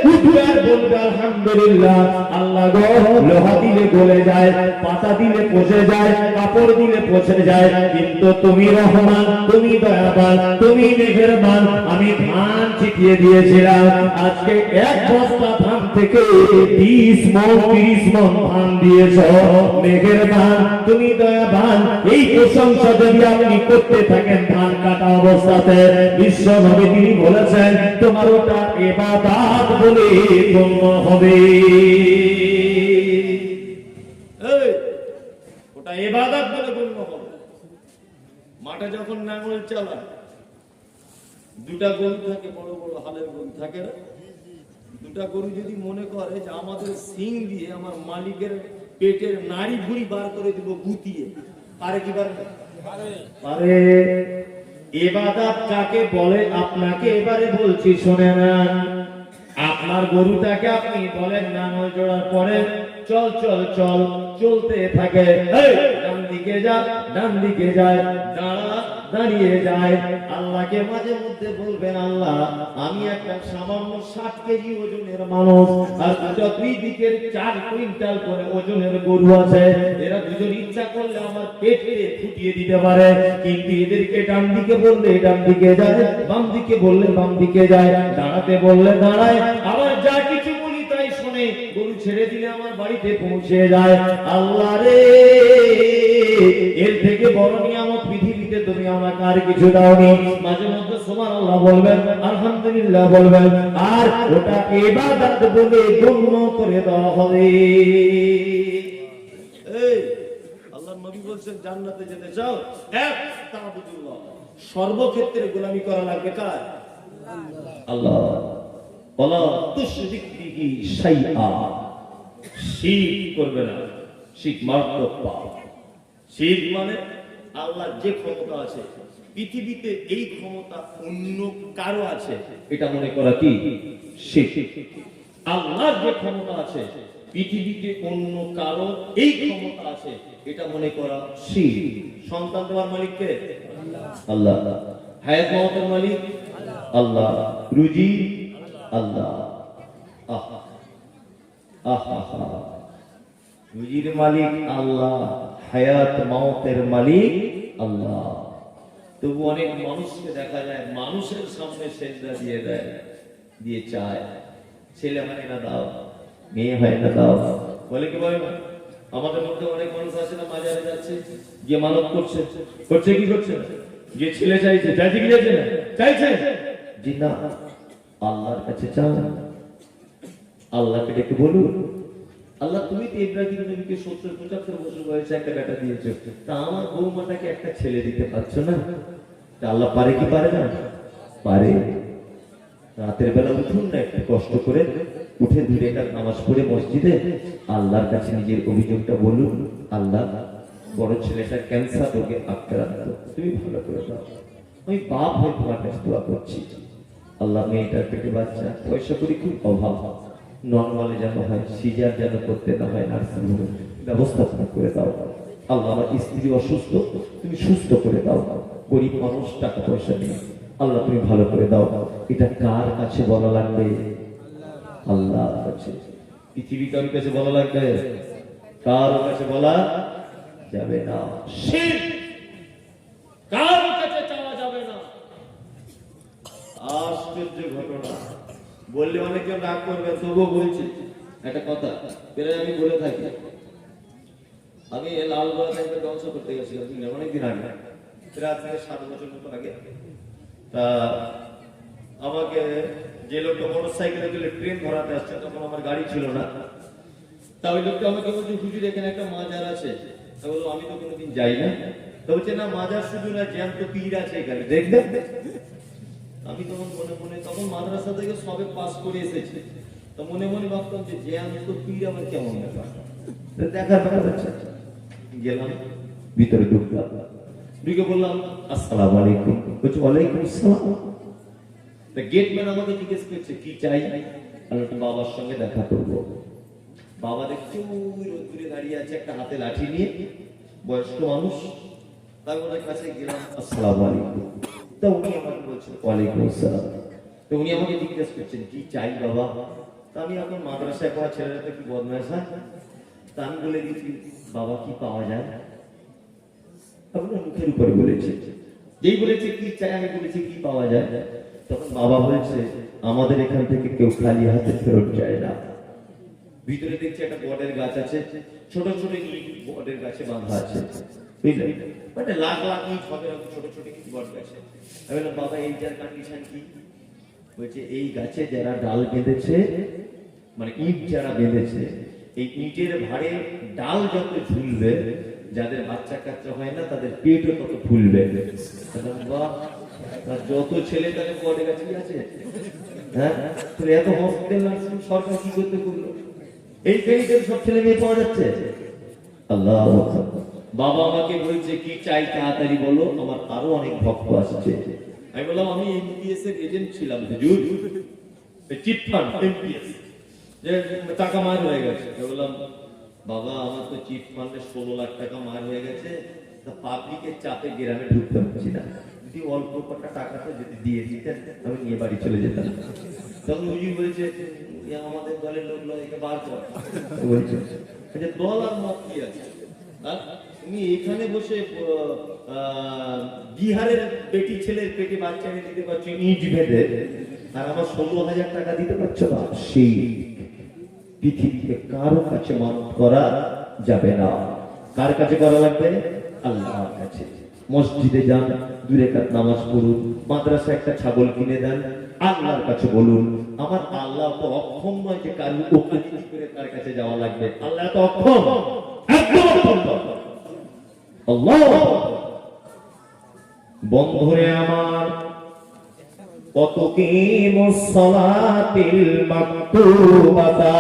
উঠবে আর বলবে আলহামদুলিল্লাহ। আল্লাহ গো, লোহা দিলে গলে যায়, পাতা দিলে পচে যায়, কাপড় দিলে পচে যায়, কিন্তু তুমি রহমান, তুমি দয়াবান, তুমি মেহেরবান। আমি ধান ছিটিয়ে দিয়েছিলাম, আজকে 1 বস্তা ধান থেকে 20 মণ 30 মণ ধান দিয়েছ, মেঘের ধান, তুমি দয়াবান। এই প্রশংসা যদি আপনি করতে থাকেন ধান কাটা অবস্থাতে, বিশ্ব নবী তিনি বলেছেন তোমার ওটা ইবাদত বলে গণ্য হবে। এই, ওটা ইবাদত বলে গণ্য হবে। মাঠে যখন নাঙল চালায়, দুটা গরু থাকে, বড় বড় হালের গরু থাকে না, দুটা গরু যদি মনে করে যে আমাদের সিং দিয়ে আমার মালিকের পেটের নাড়ি ভুঁড়ি বার করে দিব গুতিয়ে, পারে কি পারে না? আরে ইবাদত কাকে বলে আপনাকে এবারে বলছি শুনে নেন। আপনার গরুটাকে আপনি বলেন নাঙল জোড়ার পরে চল চল চল, চলতে থাকে, এই, ডান দিকে যা, ডান দিকে যায়, দাঁড়া, দাঁড়িয়ে যায়। আল্লাহকে মাঝে মধ্যে বলবেন আল্লাহ আমি একটা সামান্য 60 কেজি ওজনের মানুষ, আর দুটো দুই দিকের 4 কুইন্টাল করে ওজনের গরু আছে, এরা দুজন ইচ্ছা করলে আমার পেটে ফুটিয়ে দিতে পারে, কিন্তু এদেরকে ডান দিকে বললে ডান দিকে যায়, বাম দিকে বললে বাম দিকে যায়, দাঁড়াতে বললে দাঁড়ায়, আবার যা কিছু বলি তাই শুনে, গরু ছেড়ে দিলে আমার বাড়িতে পৌঁছে যায়। আল্লাহ রে, এর থেকে বড় নিয়ামত পৃথিবীতে তুমি আমাকে আর কিছু দাওনি। মাঝে মধ্যে সুবহানাল্লাহ বলবেন, আলহামদুলিল্লাহ বলবেন, আর ওটা ইবাদত বলে গণ্য করে দেওয়া হবে। এই, আল্লাহর নবী বলছেন জান্নাতে যেতে চাও, এক তাআবুদুল্লাহ, সর্বক্ষেত্রে গোলামি করা লাগবে কার? আল্লাহ। ওয়ালা তুশরিক বিহি শাইআ, শিরক করবে না, শিরক মারাত্মক পাপ। শিরক মানে আল্লাহর যে ক্ষমতা আছে পৃথিবীতে, এই ক্ষমতা অন্য কারো আছে এটা মনে করা কি শিরক। আল্লাহর যে ক্ষমতা আছে পৃথিবীতে অন্য কারো এই ক্ষমতা আছে এটা মনে করা শিরক। সন্তান দেওয়ার মালিককে আল্লাহ, হায়াত মওতের মালিক আল্লাহ, রুজি আল্লাহ, আহা আহা, রুজির মালিক আল্লাহ, হায়াত মওতের মালিক আল্লাহ। তবু অনেক মানুষকে দেখা যায় মানুষের সামনে সেজদা দিয়ে দেয়, দিয়ে চায়, ছেলে হয় না দাও, মেয়ে হয় না দাও, বলে কি বলে না? আমাদের মধ্যে অনেক মানুষ আছে না, মাজারে যাচ্ছে, গিয়ে মানত করছে, করছে কি করছে, যে ছেলে চাইছে, চাইছে কি চাইছে না, চাইছে জি না, আল্লাহর কাছে চান, আল্লাহকে ডেকে বলুন আল্লাহ তুমি তো ইব্রাহিম নবীকে 70-75 বছর বয়সে একটা বেটা দিয়েছো, তা আমার বৌমাটাকে একটা ছেলে দিতে পারছো না? তা আল্লাহ পারে কি পারে না? পারে। রাতের বেলা উঠুন না, একটু কষ্ট করে উঠে 2 রাকাত নামাজ পড়ে মসজিদে আল্লাহর কাছে নিজের অভিযোগটা বলুন, আল্লাহ বড় ছেলেটা ক্যান্সার রোগে আক্রান্ত, তুমি ভালো করে দাও, আমি বাপ হয়ে তোমার কাছে দোয়া করছি। আল্লাহ মেয়েটার পেটে বাচ্চা, পয়সা করি খুব অভাব, নর্মালে যেন হয়, সিজার যেন করতে না হয়, নার্সিং হোমে ব্যবস্থাপনা করে দাও। আল্লাহ আমার স্ত্রী অসুস্থ, তুমি সুস্থ করে দাও, গরিব মানুষ, টাকা পয়সা নেই, আল্লাহ তুমি ভালো করে দাও। এটা কার কাছে বলা লাগবে? আল্লাহর কাছে। পৃথিবী কার কাছে বলা লাগবে? কার কাছে বলা যাবে না। শিরক কার কাছে চাওয়া যাবে না। আশ্চর্য ঘটনা, বললে অনেকে রাগ করবে, তবুও বলছি একটা কথা, প্রায় আমি বলে থাকি। আমি লালগোলা থেকে ধ্বংস করতে গেছিলাম অনেকদিন আগে, প্রায় থেকে 7 বছর মতো আগে। তা আমাকে যে লোকটা মোটর সাইকেলে তুলে ট্রেন ধরাতে আসছে, তখন আমার গাড়ি ছিল না। তা ওই লোকটা আমাকে বলছে, হুজুর এখানে একটা মাজার আছে। তা বললো আমি তো কোনোদিন যাই না। তা বলছে না, মাজার শুধু না, জ্যান্ত পীর আছে এখানে, দেখবে। আমি তখন মনে মনে, তখন মাদ্রাসা থেকে সবে পাস করে এসেছি, তো মনে মনে ভাবতাম যে জ্যান্ত পীর আমার কেমন ব্যাপার, দেখার ব্যাপার আছে। গেলাম ভিতরে, ঢুকলাম, ঢুকে বললাম আসসালামু আলাইকুম, বলছে ওয়ালাইকুম আসসালাম। গেটম্যান আমাকে জিজ্ঞেস করছে কি চাই, আমি একটু বাবার সঙ্গে দেখা করবো। বাবা দেখছি ওই রোদ্দুরে দাঁড়িয়ে আছে, একটা হাতে লাঠি নিয়ে, বয়স্ক মানুষ। তাই ওনার কাছে গেলাম, আসসালামু আলাইকুম। তো উনি আমাকে বলছেন ওয়ালাইকুম আসসালাম। তো উনি আমাকে জিজ্ঞেস করছেন কি চাই বাবা। তা আমি এখন মাদ্রাসায় পড়া ছেলেরা তো কি বদমাশ হয়, তা আমি বলে দিচ্ছি বাবা কি পাওয়া যায়। আপনার মুখের উপরে বলেছে, যেই বলেছে কি চাই, আমি বলেছি কি পাওয়া যায়। তখন বাবা বলছে আমাদের এখান থেকে কেউ খালি হাতে ফেরত যায় না, ভিতরে দেখছি একটা বটের গাছ আছে, ছোট ছোট ইট বটের গাছে বাঁধা আছে, বুঝলেন? মানে লাখ লাখ ইট হবে, ছোট ছোট ইট বট গাছে। আমি বললাম, বাবা এইটার কন্ডিশন কি? বলছে, এই গাছে যারা ডাল বেঁধেছে, মানে ইট যারা বেঁধেছে, এই ইটের ভারে ডাল যত ঝুলবে, যাদের বাচ্চা কাচ্চা হয় না তাদের পেটও তত ফুলবে। বাহ, যত ছেলে তাদের বটের গাছে কি আছে? হ্যাঁ, এত হসপিটাল নার্সিং সরকার কি করতে করলো? এই পেইন্টের সব ছেলে মেয়ে পাওয়া যাচ্ছে। আল্লাহ, বাবা আমাকে বলছে কি চাই তাড়াতাড়ি বলো, আমার আরো অনেক ভক্ত আসছে। আমি বললাম, আমি এমপিএস এর এজেন্ট ছিলাম হুজুর, চিট ফান্ড এমপিএস, যে টাকা মার হয়ে গেছে। আমি বললাম, বাবা আমার তো চিট ফান্ডে 16 লাখ টাকা মার হয়ে গেছে, তা পাবলিকের চাপে গ্রামে ঢুকতে পারছি না, যদি অল্প কটা টাকাটা যদি দিয়ে দিতেন আমি নিয়ে বাড়ি চলে যেতাম। তখন হুজুর বলেছে, আমাদের দলের লোক নয়, একে বার কর। বলছে, দল আর মত কি আছে? তুমি এখানে বসে বিহারের বেটি ছেলের পেটে বাচ্চা এনে দিতে পারছো ইট বেঁধে, আর আমার 16,000 টাকা দিতে পারছো না? সেই পৃথিবীতে কারো কাছে মানত করা যাবে না। কার কাছে করা লাগবে? আল্লাহর কাছে। মসজিদে যান, 2 রাকাত নামাজ পড়ুন, মাদ্রাসা একটা ছাগল কিনে দেন, আল্লাহর কাছে বলুন। আমার আল্লাহ তো অক্ষম নয় যে কারো ওকালতি করে তার কাছে যাওয়া লাগবে। আল্লাহ তো অক্ষম, একদম অক্ষম। আল্লাহ, বন্ধুরে আমার, কত কিমুস সালাতিল মাকতুবাতা,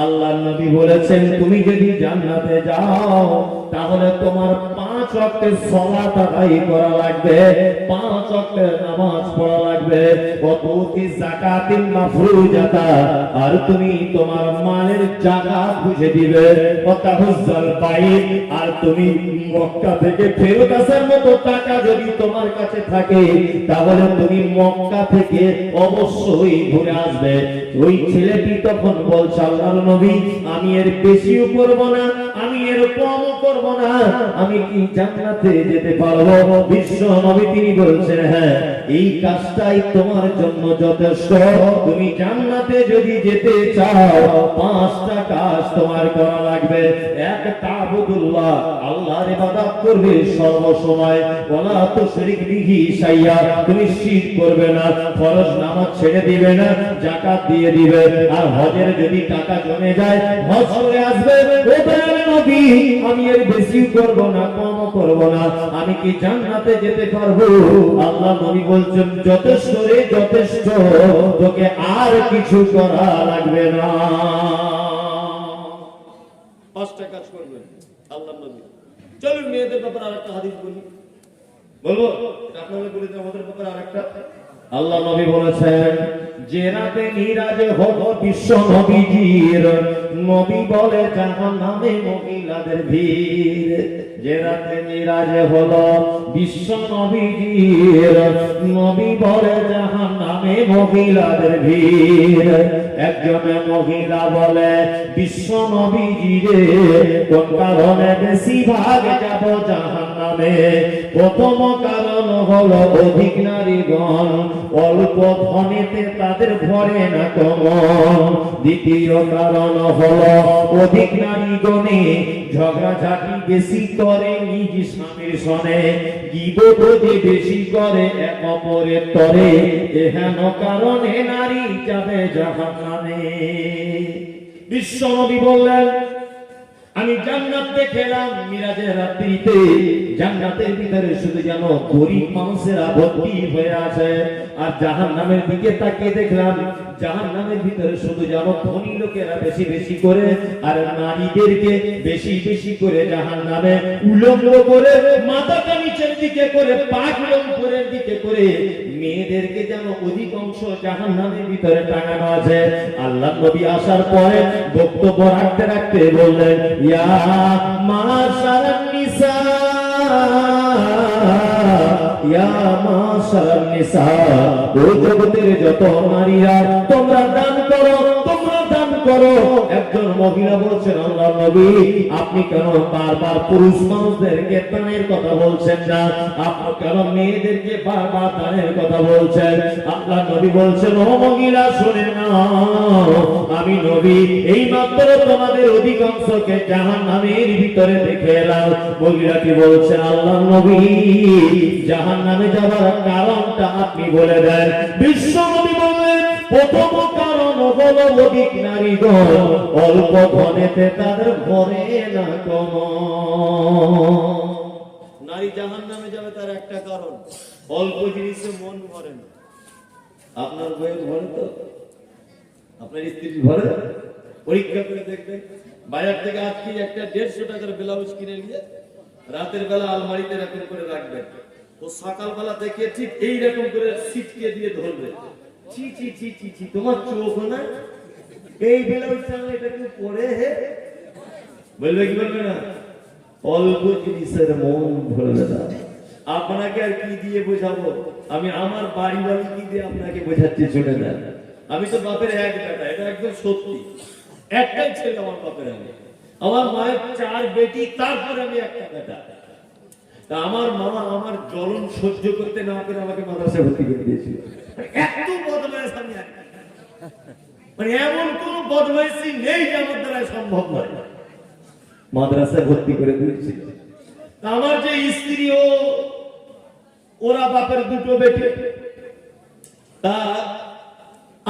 আল্লাহর নবী বলেছেন, তুমি যদি জান্নাতে যাও তাহলে তোমার 5 ওয়াক্তের সালাত আদায় করা লাগবে, 5 ওয়াক্তের নামাজ পড়া লাগবে। ওয়াতুতি যাকাতিন মাফরুজাতা, আর তুমি তোমার মালের যাকাত বুঝে দিবে। ওয়াতাহুজ্জাল বাইত, আর তুমি মক্কা থেকে ফেরত আসার মতো টাকা যদি তোমার কাছে থাকে তাহলে তুমি মক্কা থেকে অবশ্যই ঘুরে আসবে। ওই ছেলেটি তখন বলছে, আল্লাহর নবী, আমি এর বেশিও করব না, আমি এর কমও করব না, আমি কি জান্নাতে যেতে পারবো? বিশ্ব নবী তিনি বলছেন, হ্যাঁ, এই কাজটাই তোমার জন্য যথেষ্ট। তুমি জান্নাতে যদি যেতে চাও 5টা কাজ তোমার করা লাগবে। এক, তা'বুদুল্লাহ, আল্লাহর ইবাদত করবে সর্বসময়। ওয়ালা তুশরিক বিহি শাইয়া, তুমি শিরক করবে না, ফরজ নামাজ ছেড়ে দিবে না, যাকাত দিয়ে দিবে। আর হজের যদি টাকা জমে যায় হজ করে আসবে। ও দয়াল নবী, আমি এর বেশি করব না, কমও করব না, আমি কি জান্নাতে যেতে পারবো? আল্লাহ নবী বলছেন, যথেষ্ট রে, যথেষ্ট, তোকে আর কিছু করা লাগবে না। 5টা কাজ করবেন আল্লাহ নবী। চলুন মেয়েদের ব্যাপারে আরেকটা হাদিস বলি, বলবো আপনাদের বলে দিই, আমাদের ব্যাপারে আরেকটা। আল্লাহ নবী বলেছেন, যে রাতে মিরাজে হলো বিশ্ব নবীজির, নবী বলে জাহান্নামে মহিলাদের ভিড়। যে রাতে মিরাজে হলো বিশ্ব নবীজির, নবী বলে জাহান্নামে মহিলাদের ভিড়। একজন মহিলা বলে, বিশ্ব নবীজিরে, কোন কারণে বেশিরভাগ যাব জাহান্নামে? প্রথম কারণ হলো অধিক নারীগণ, অল্প ধনেতে তাদের ভরে না কমন। দ্বিতীয় কারণ হলো অধিক নারীগণে ঝগড়াঝাটি বেশি করে নিজ স্বামীর সনে, গীবত বেশি করে এক অপরের তরে, এহেন কারণে নারী যাবে জাহান্নামে। বিশ্ব নবী বললেন, আমি জান্নাত দেখলাম মিরাজের রাত্রিতে, জান্নাতের ভিতরে শুধু যেন গরিব মানুষেরা ভর্তি হয়ে আছে, আর জাহান্নামের দিকে তাকিয়ে দেখলাম জাহান্নামের ভিতরে শুধু যেন ধনী লোকেরা বেশি বেশি করে, আর নারীদেরকে বেশি বেশি করে জাহান্নামে উলঙ্গ করে, মাথাটা নিচের দিকে করে, পাগুলো উপরের দিকে করে, মেয়েদেরকে যেন অধিকাংশ জাহান্নামের ভিতরে টাঙানো আছে। আল্লাহ নবী আসার পরে বক্তব্য রাখতে রাখতে বললেন, ইয়া মাশারান নিসা, ইয়া মাশারান নিসা, ও জগতের যত নারীরা, তোমরা দান করো, তোমরা দান করো। একজন মহিলা বলছেন, আল্লাহর নবী আপনি কেন বারবার পুরুষ মানুষদেরকে দানের কথা বলছেন না, আপনি কেন মেয়েদেরকে বারবার দানের কথা বলছেন? আল্লাহর নবী বলছেন, ও মহিলা শুনে নাও, আমি নবী এই মাত্র তোমাদের অধিকাংশকে জাহান্নামের ভিতরে দেখে এলাম। মহিলাটি বলছেন, আল্লাহর নবী জাহান্নামে যাওয়ার কারণটা আপনি বলে দেন। বিশ্ব নবী বললেন, প্রথম কারণ হলো অধিক নারীগণ, অল্প ধনেতে তাদের ভরে না কোন। নারী জাহান্নামে যাবে তার একটা কারণ, অল্প জিনিসে মন ভরে না। আপনার বইয়ের ভরে তো, আপনার স্ত্রীর ভরে? পরীক্ষা করে দেখবেন, বাজার থেকে আজকে একটা 150 টাকার ব্লাউজ কিনে নিয়ে রাতের বেলা আলমারিতে এরকম করে রাখবেন, ও সকালবেলা দেখে ঠিক এইরকম করে ছিটকে দিয়ে ধরবে। ছি ছি ছি ছি ছি, তোমার চোখ না এই ব্লাউজটা এটা কি পরে হে? বলবে কি বলবে না? অল্প জিনিসের মন ভরবে না। আপনাকে আর কি দিয়ে বোঝাবো? আমি আমার বাড়ি কি দিয়ে আপনাকে বোঝাচ্ছি, শুনে নেন। আমি তো বাপের এক বেটা, এটা একদম সত্যি। একটাই ছেলে আমার বাপের, আমি আমার মায়ের 4 বেটি, তারপরে আমি একটা বেটা। তা আমার মামা আমার জ্বলন সহ্য করতে না পেরে আমাকে মাদ্রাসায় ভর্তি করে দিয়েছিল। এত বদমাইশ আমি, মানে এমন কোন বদমাইশি নেই যে আমার দ্বারা সম্ভব নয়, মাদ্রাসায় ভর্তি করে দিয়েছিল। আমার যে স্ত্রী, ওরা বাপের 2 বেটি। তা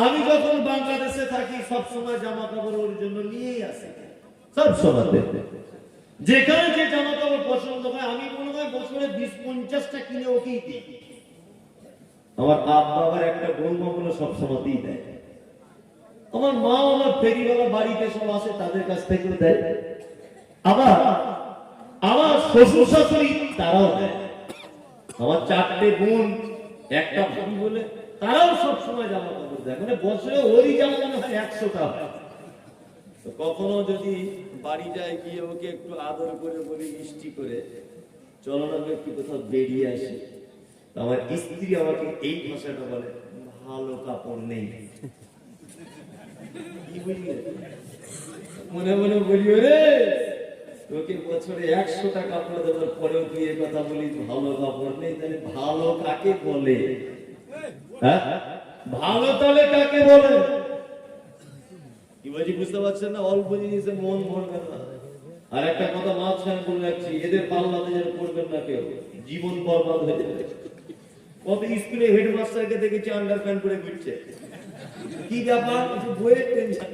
আমি যখন বাংলাদেশে থাকি সব সময় জামা কাপড় ওর জন্য নিয়েই আসি, সব সময়। যেখানে যে জামা কাপড় পছন্দ হয় আমি মনে হয় বছরে 20-50টা কিনে ওকেই দিই। আমার আব্বা আবার একটা বৌমা বলে সব সময়তেই দেয়। আমার মা আমার ফেরিওয়ালা বাড়িতে সব আসে, তাদের কাছ থেকে দেয়। আবার আমার শ্বশুর শাশুড়ি তারাও দেয়। আমার 4টে বোন, একটা ভাবি বলে, তারাও সব সময় জামা কাপড় দেয়। মানে বছরে ওরই জামা মনে হয় 100টা। কখনো যদি বাড়ি যায়, গিয়ে ওকে একটু আদর করে বলি, মিষ্টি করে, চলো না একটু কোথাও বেরিয়ে আসি। আমার স্ত্রী আমাকে এই ভাষাটা বলে, ভালো কাপড় নেই। কি বুঝলে? মনে মনে বলি, রে তোকে বছরে 100টা কাপড় দেওয়ার পরেও তুই এই কথা বলিস ভালো কাপড় নেই, তাহলে ভালো কাকে বলে? হ্যাঁ, ভালো তাহলে কাকে বলে? কি বলছি বুঝতে পারছেন না? অল্প জিনিসে মন ভরবে না। আর একটা কথা মাঝখানে বলে রাখছি, এদের পাল্লাতে যেন পড়বেন না কেউ, জীবন বরবাদ হয়ে যাবে। কত স্কুলে হেডমাস্টারকে দেখেছি আন্ডার প্যান্ট পরে ঘুরছে। কি ব্যাপার? বইয়ের টেনশন,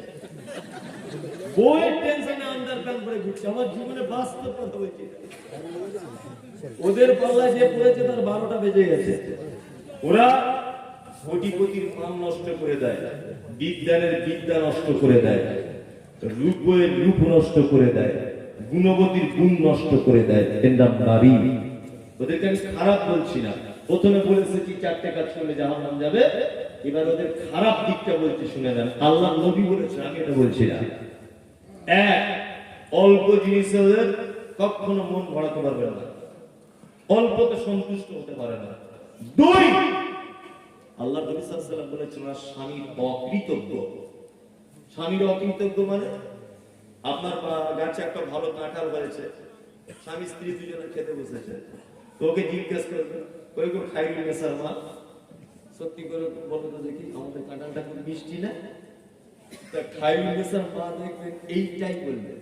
বইয়ের টেনশনে আন্ডার প্যান্ট পরে ঘুরছে। আমার জীবনে বাস্তব কথা বলছি, ওদের পাল্লা যে পড়েছে তার 12টা বেজে গেছে। ওরা কোটিপতির মান নষ্ট করে দেয়, বিজ্ঞানের বিদ্যা নষ্ট করে দেয়, রূপের রূপ নষ্ট করে দেয়, গুণবতীর গুণ নষ্ট করে দেয়। এর নাম নারী। ওদেরকে আমি খারাপ বলছি না, প্রথমে বলেছে কি 4টে কাজ করলে জাহান্নাম যাবে, এবার ওদের খারাপ দিকটা বলছি, শুনে নেন। আল্লাহ নবী বলেছেন, আমি এটা বলছি না। 1, অল্প জিনিসে ওদের কখনো মন ভরাতে পারবে না, অল্পতে সন্তুষ্ট হতে পারে না। 2, আল্লাহ নবী সাল্লাল্লাহু আলাইহি ওয়াসাল্লাম বলেছেন, স্বামীর অকৃতজ্ঞ। স্বামীর অকৃতজ্ঞ মানে, আপনার গাছে একটা ভালো কাঁঠাল হয়েছে, স্বামী স্ত্রী দুজনে খেতে বসেছে, তোকে জিজ্ঞেস করবে, কই গো খাইলি না স্যার মা, সত্যি করে বলো তো দেখি আমাদের কাঁঠালটা খুব মিষ্টি না? তা খাইলি না স্যার মা দেখবেন এইটাই বলবে,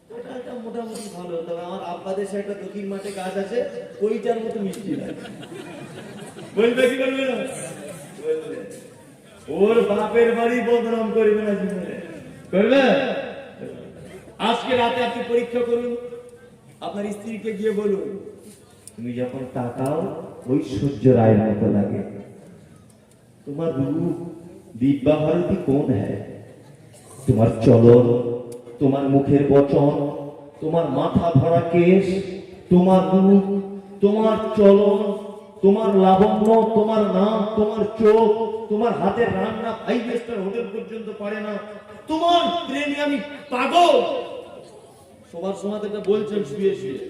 কাঁঠালটা মোটামুটি ভালো, তবে আমার আব্বাদের একটা দক্ষিণ মাঠে গাছ আছে, ওইটার মতো মিষ্টি না। বলবে কি বলবে না? বলবে। ওর বাপের বাড়ি বদনাম করবে না জীবনে, করবে? আজকে রাতে আপনি পরীক্ষা করুন, আপনার স্ত্রীকে গিয়ে বলুন, তুমি যখন তাকাও ঐশ্বর্য রায়ের মতো লাগে, তোমার রূপ দিব্যা ভারতী কোন হ্যায়, তোমার চলন, তোমার মুখের বচন, তোমার মাথা ভরা কেশ, তোমার রূপ, তোমার চলন, তোমার লাবণ্য, তোমার নাম, তোমার চোখ, তোমার হাতের রান্না 5 স্টার হোটেল পর্যন্ত পারে না, তোমার প্রেমে আমি পাগল। সবার সময় এটা বলছেন শুয়ে শুয়ে,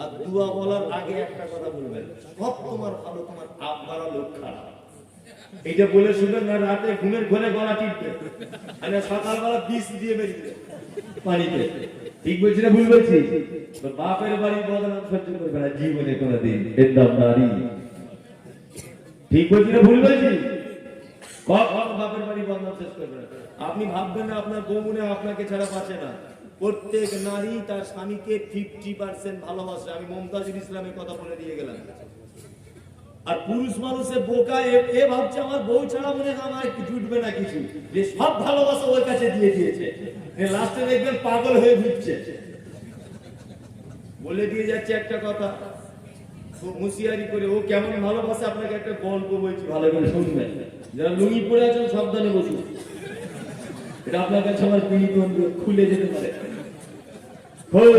আর দুয়া বলার আগে একটা কথা বলবেন, সব তোমার ভালো, তোমার আব্বার লোক খারাপ। এইটা বলে শুনবেন না, রাতে ঘুমের ঘরে গলা টিপবে, আর সকালবেলা বিষ দিয়ে বেরিয়ে পানিতে। ঠিক বলছি না ভুল বলছি? তো বাপের বাড়ি বদনাম সহ্য করবে না জীবনে কোনোদিন, এর নাম নারী। ঠিক বলছি না ভুল বলছি? কখন বাপের বাড়ি বদনাম শেষ করবে না। আপনি ভাববেন না আপনার বউ মনে হয় আপনাকে ছাড়া বাঁচে না। প্রত্যেক নারী তার স্বামীকে 50% ভালোবাসে। আমি মমতাজুল ইসলামের কথা বলে দিয়ে গেলাম। আর পুরুষ মানুষের বোকা এ ভাবছে আমার বউ ছাড়া মনে হয় আমার জুটবে না কিছু, যে সব ভালোবাসা ওর কাছে দিয়ে দিয়েছে, লাস্টে দেখবেন পাগল হয়ে ঘুরছে। বলে দিয়ে যাচ্ছে একটা কথা খুব হুঁশিয়ারি করে, ও কেমন ভালোবাসে আপনাকে একটা গল্প বলছি, ভালো করে শুনবেন। যারা লুঙ্গি পরে আছেন সাবধানে বসুন, এটা আপনার কাছে আমার পিড়ি খুলে যেতে পারে। খুব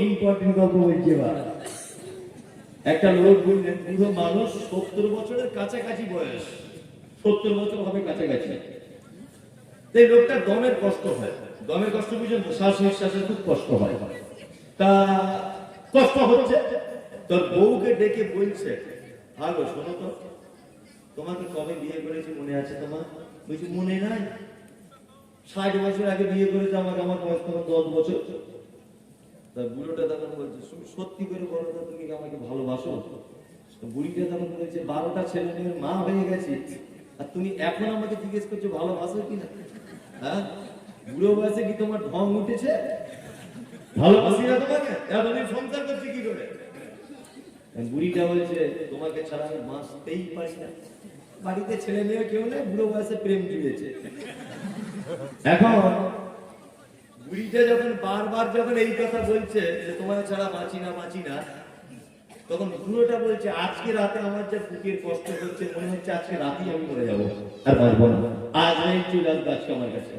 ইম্পর্টেন্ট গল্প বলছি এবার। একটা লোক বললেন, বুড়ো মানুষ, 70 বছরের কাছাকাছি বয়স, 70 বছর হবে কাছাকাছি। এই লোকটার দমের কষ্ট হয়। দমের কষ্ট বুঝেন তো, শ্বাস নিঃশ্বাসের খুব কষ্ট হয়। তা কষ্ট হচ্ছে, তোর বউকে ডেকে বলছে, ভালো শোনো তো, তোমাকে কবে বিয়ে করেছি মনে আছে তোমার? বলছি মনে নাই, 60 বছর আগে বিয়ে করেছে আমাকে, আমার বয়স তখন 10 বছর। তা বুড়োটা তখন বলছে, সত্যি করে বলো তো, তুমি কি আমাকে ভালোবাসো? বুড়িটা তখন বলছে, 12টা ছেলে মেয়ের মা হয়ে গেছে, আর তুমি এখন আমাকে জিজ্ঞেস করছো ভালোবাসো কিনা? হ্যাঁ, বুড়ো বয়সে কি তোমার ঢং উঠেছে? ভালোবাসি না তোমাকে, এতদিন সংসার করছি কি করে? বুড়িটা বলছে, তোমাকে ছাড়া আমি বাঁচতেই পারি না, বাড়িতে ছেলে মেয়ে কেউ নেই, বুড়ো বয়সে প্রেম জুড়েছে। এখন বুড়িটা যখন বারবার যখন এই কথা বলছে যে তোমার ছাড়া বাঁচি না, তখন বুড়োটা বলছে, আজকে রাতে আমার যা বুকের কষ্ট হচ্ছে, মনে হচ্ছে আজকে রাতেই আমি মরে যাবো, আর বাঁচবো না, আজ এই চলে আসবে আজকে আমার কাছে।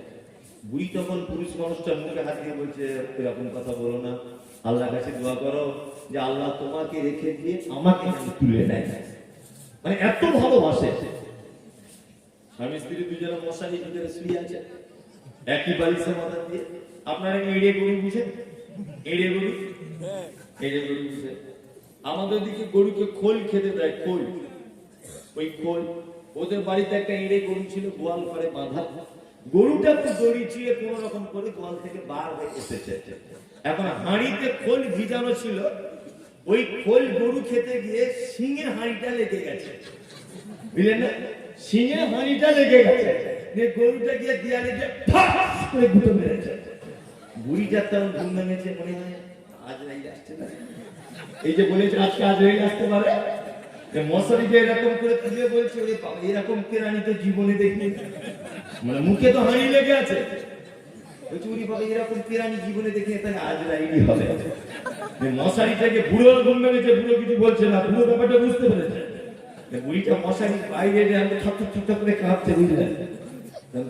বুড়ি তখন পুরুষ মানুষটা মুখে হাত দিয়ে বলছে, এরকম কথা বলো না, আল্লাহর কাছে দোয়া করো যে আল্লাহ তোমাকে রেখে দিয়ে আমাকে তুলে নেয়। মানে এত ভালোবাসে। স্বামী স্ত্রী দুজনে মশারি ভিতরে শুয়ে আছে, একই বালিশের মাথা দিয়ে। আপনারা এড়ে গরু বুঝেন? এড়ে গরু বুঝেন? আমাদের দিকে গরুকে খোল খেতে দেয়, খোল। ওই খোল, ওদের বাড়িতে একটা এড়ে গরু ছিল, গোয়াল ঘরে বাঁধা। গরুটা তো দড়ি চিয়ে কোন রকম করে গোয়াল থেকে বার হয়ে এসেছে। এখন হাঁড়িতে খোল ভিজানো ছিল, ওই খোল গরু খেতে গিয়ে শিঙে হাঁড়িটা লেগে গেছে, বুঝলেন না? শিঙে হাঁড়িটা লেগে গেছে, গরুটা গিয়ে দেয়ালে গিয়ে ফাঁস করে গুঁতো মেরেছে। বুড়িটার তখন ঘুম ভেঙেছে, মনে হয় আজ রাইল আসতে পারে। এই যে বলেছে আজকে আজ রাইল আসতে পারে, মশারি যে এরকম করে তুলে বলছে, ওরে বাবা এরকম কেরানি তো জীবনে দেখিনি। মানে মুখে তো হাঁড়ি লেগে আছে, চুরি বাবা এরকম কেরানি জীবনে দেখিনি, তাহলে আজ রাইলই হবে। মশারি থেকে বুড়ো ঘুম ভেঙেছে, বুড়ো কিছু বলছে না, বুড়ো ব্যাপারটা বুঝতে পেরেছে। বুড়িটা মশারির বাইরে ঠাক করে কাঁপছে, বুঝলেন?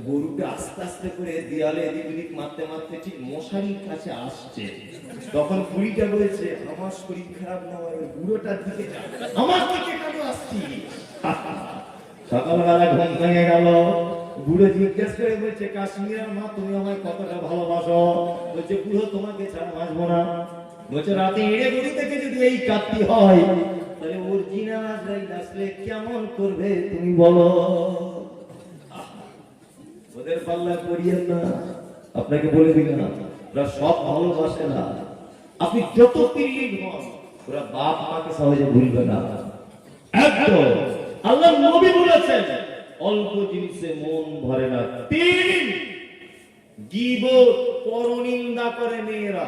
গরুকে আস্তে আস্তে করে দেয়ালে এদিক ওদিক মারতে মারতে ঠিক মশারির কাছে আসছে। তখন বুড়িটা বলেছে, আমার শরীর খারাপ না, বুড়োটার দিকে আমার দিকে কেন আসছি? সকালবেলা ঘুম ভেঙে গেল, বুড়ো জিজ্ঞেস করে বলছে, কাশ্মীরের মা তুমি আমায় কতটা ভালোবাসো? বলছে, বুড়ো তোমাকে ছাড়া বাঁচবো না। বলছে, রাতে এড়ে গরু থেকে যদি এই কাঁদতি হয়, তাহলে অরিজিনাল আজরাইল আসলে কেমন করবে তুমি বলো? ওদের পাল্লা করিয়েন না, আপনাকে বলে দিল না, ওরা সব ভালোবাসে না। আপনি যত পীড়িত হন, ওরা বাপ মাকে সহজে ভুলবে না। একদম আল্লাহ নবী বলেছেন, অল্প জিনিসে মন ভরে না। 3 গীবত, পরনিন্দা করে মেয়েরা।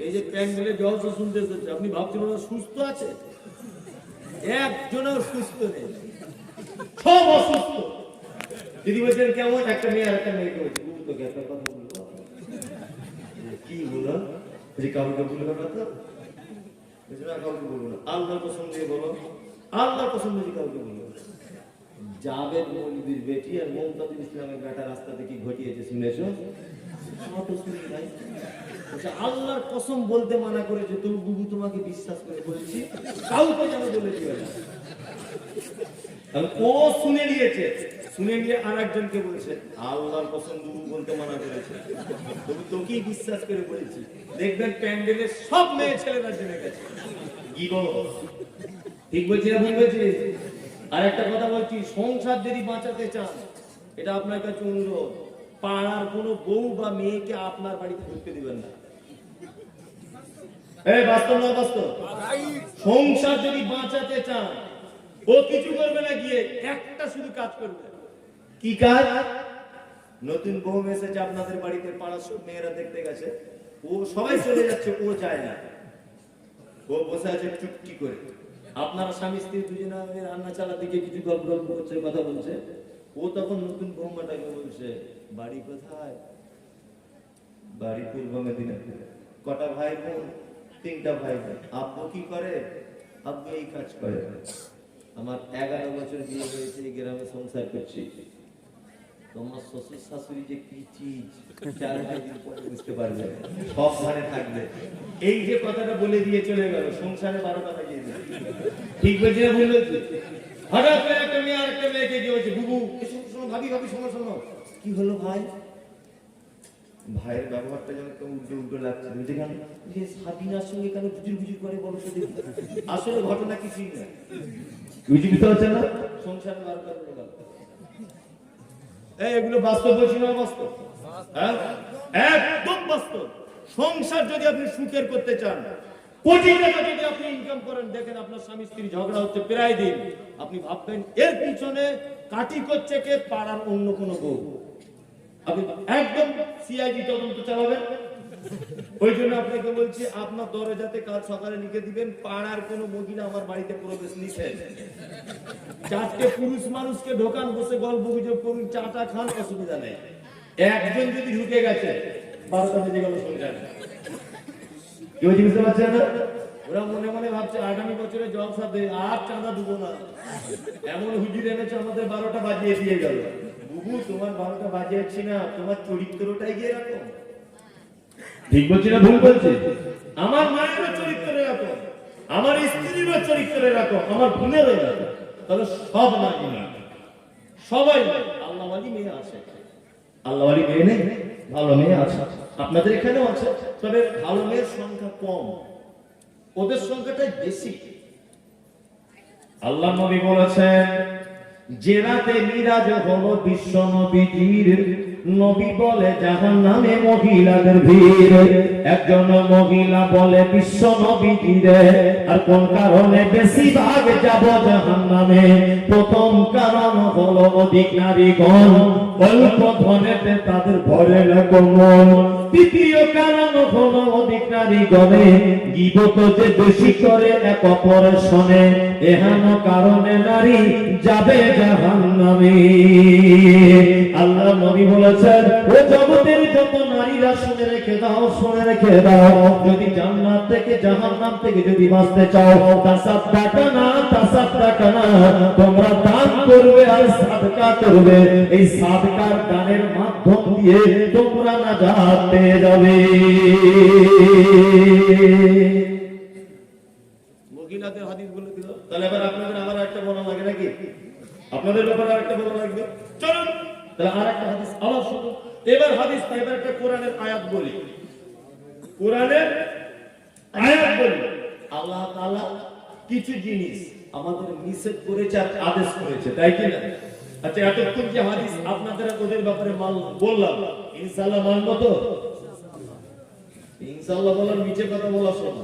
এই যে প্যান্ডেলে জলসা শুনতে এসেছে, আপনি ভাবছেন ওরা সুস্থ আছে? একজনও সুস্থ নেই, সব অসুস্থ। দিদি বলছেন কেমন? একটা মেয়ে আর একটা মেয়েকে বলছে, তোকে একটা কথা বলবো। কি বলো? কাউকে বলবে না তো? কাউকে বলবো না, আল্লাহর কসম দিয়ে বলো, আল্লাহর কসম দিয়ে কাউকে বলবো। জাবেদ মৌলভীর বেটি আর মমতাজুল ইসলামের বেটা রাস্তাতে কি ঘটিয়েছে শুনেছো? শুনি নাই। আল্লাহর কসম বলতে মানা করেছে, তুমি বুবু তোমাকে বিশ্বাস করে বলছি, কাউকে যেন বলে দিবে না। ও শুনে নিয়েছে, শুনে নিয়ে আর একজনকে বলেছে, আল্লাহর কসম বুবু বলতে মানা করেছে, তুমি তোকেই বিশ্বাস করে বলেছি। দেখবেন প্যান্ডেলে সব মেয়ে ছেলেরা জেনে গেছে। ঠিক বলছি না ভুল বলছি? আর একটা কথা বলছি, সংসার যদি বাঁচাতে চান, এটা আপনার কাছে অনুরোধ, পাড়ার কোনো বউ বা মেয়েকে আপনার বাড়িতে ঢুকতে দিবেন না। এই বাস্তব না বাস্তব? সংসার যদি বাঁচাতে চান, ও কিছু করবে না, গিয়ে একটা শুধু কাজ করবে। কি কাজ? নতুন বউ এসেছে আপনাদের বাড়িতে, পাড়ার সব মেয়েরা দেখতে গেছে, ও সবাই চলে যাচ্ছে, ও যায় না, ও বসে আছে চুপটি করে। আপনারা স্বামী স্ত্রী দুজনে রান্না চালাতে গিয়ে কিছু গল্প গল্প করছে, কথা বলছে, ও তখন নতুন বৌমাটাকে বলছে, বাড়ি কোথায়? বাড়ি পূর্ব মেদিনীপুর। কটা ভাই বোন? 3টা ভাই বোন। আব্বু কি করে? আব্বু এই কাজ করে। আমার 11 বছর বিয়ে হয়েছে, এই গ্রামে সংসার করছি। তোমার শ্বশুর শাশুড়ি যে কি চিজ 4-5 দিন পরে বুঝতে পারবে, সব ঘরে থাকবে। এই যে কথাটা বলে দিয়ে চলে গেল, সংসারে 12টা বাজিয়ে দিল। ঠিক বলছি না ভুল বলছি? হঠাৎ করে একটা মেয়ে আরেকটা মেয়েকে গিয়ে বলছে, বুবু শোনো শোনো, ভাবি ভাবি শোনো শোনো। কি হলো ভাই? ভাইয়ের ব্যবহারটা যেন একটু উল্টো উল্টো লাগছে। বুঝতে কেন যে সাবিনার সঙ্গে কেন বুঝুর বুঝুর করে বলো তো দেখি। আসলে ঘটনা কিছুই না, বুঝতে পারছেন না? সংসারে 12টা বেজে গেল। এগুলো বাস্তব বলছি না বাস্তব? হ্যাঁ, একদম বাস্তব। সংসার যদি আপনি সুখের করতে চান, কোটি টাকা যদি আপনি ইনকাম করেন, দেখেন আপনার স্বামী স্ত্রী ঝগড়া হচ্ছে প্রায় দিন, আপনি ভাববেন এর পিছনে কাটি করছে কে? পাড়ার অন্য কোনো বউ। আপনি একদম সিআইডি তদন্ত চালাবেন। ওই জন্য আপনাকে বলছি, আপনার দরজাতে কাল সকালে লিখে দিবেন, পাড়ার কোনো মহিলা আমার বাড়িতে প্রবেশ নিষেধ। 4টে পুরুষ মানুষকে ঢোকান, বসে গল্প গুজব করুন, চাটা খান, অসুবিধা নেই। একজন যদি ঢুকে গেছে, 12টা বেজে গেল সংসারে। কেউ বুঝতে পারছেন না? ওরা মনে মনে ভাবছে আগামী বছরে জলসাতে আর চাঁদা দেবো না, এমন হুজুর এনেছে আমাদের 12টা বাজিয়ে দিয়ে গেল। বুবু তোমার 12টা বাজিয়েছি না, তোমার চরিত্রটাই গিয়ে রাখো। ঠিক বলছি না ভুল বলছি? আমার মায়েরও চরিত্রে রাখো, আমার স্ত্রীরও চরিত্রে রাখো, আমার বোনেরও রাখো। তাহলে সব নারী না, সবাই আল্লাহওয়ালি মেয়ে আছে। আল্লাহওয়ালি মেয়ে নেই, ভালো মেয়ে আছে। আপনাদের এখানেও আছে, তবে ভালো মেয়ের সংখ্যা কম, ওদের সংখ্যাটাই বেশি। আল্লাহ নবী বলেছেন, যে রাতে মিরাজ হলো বিশ্ব নবীজির, নবী বলে জাহান্নামে মহিলাদের ভিড়। একজন মহিলা বলে বিশ্ব নবীজিরে, আর কোন কারণে বেশিরভাগ যাব জাহান্নামে? প্রথম কারণ হলো অধিক নারীগণ, অল্প ধনেতে তাদের ভরে লাগমন। দ্বিতীয় কারণ হলো অধিক নারীগণে গীবত যে বেশি করে এক অপরের শোনে, এহেন কারণে নারী যাবে জাহান্নামে। আল্লাহ নবী বলেছেন, ও জগতের যত নারীরা শুনে রেখে দাও, শুনে রেখে দাও, যদি জান্নাত থেকে জাহান্নাম থেকে যদি বাঁচতে চাও, তাসাদদাকা না, তোমরা দান করবে আর সাদকা করবে। এই সাদকার দানের মাধ্যম দিয়ে তোমরা নাজাত পেয়ে যাবে। মহিলাদের হাদিস বলে দিল, তাহলে এবার আপনাদের আবার একটা বলা লাগে নাকি? আপনাদের ব্যাপারে আরেকটা বলা লাগবে। চলুন তাহলে আরেকটা হাদিস আবার শুনুন। এবার হাদিস না, এবার একটা কোরআনের আয়াত বলি। কোরআনের আয়াত বলি, আল্লাহ তাআলা কিছু জিনিস আমাদের নিষেধ করেছে আর আদেশ করেছে, তাই কি না? আচ্ছা, এতক্ষণ যে হাদিস আপনাদের ওদের ব্যাপারে বললাম, ইনশাআল্লাহ মানবো তো? ইনশাআল্লাহ বলার নিচে কথা বলা শোনা।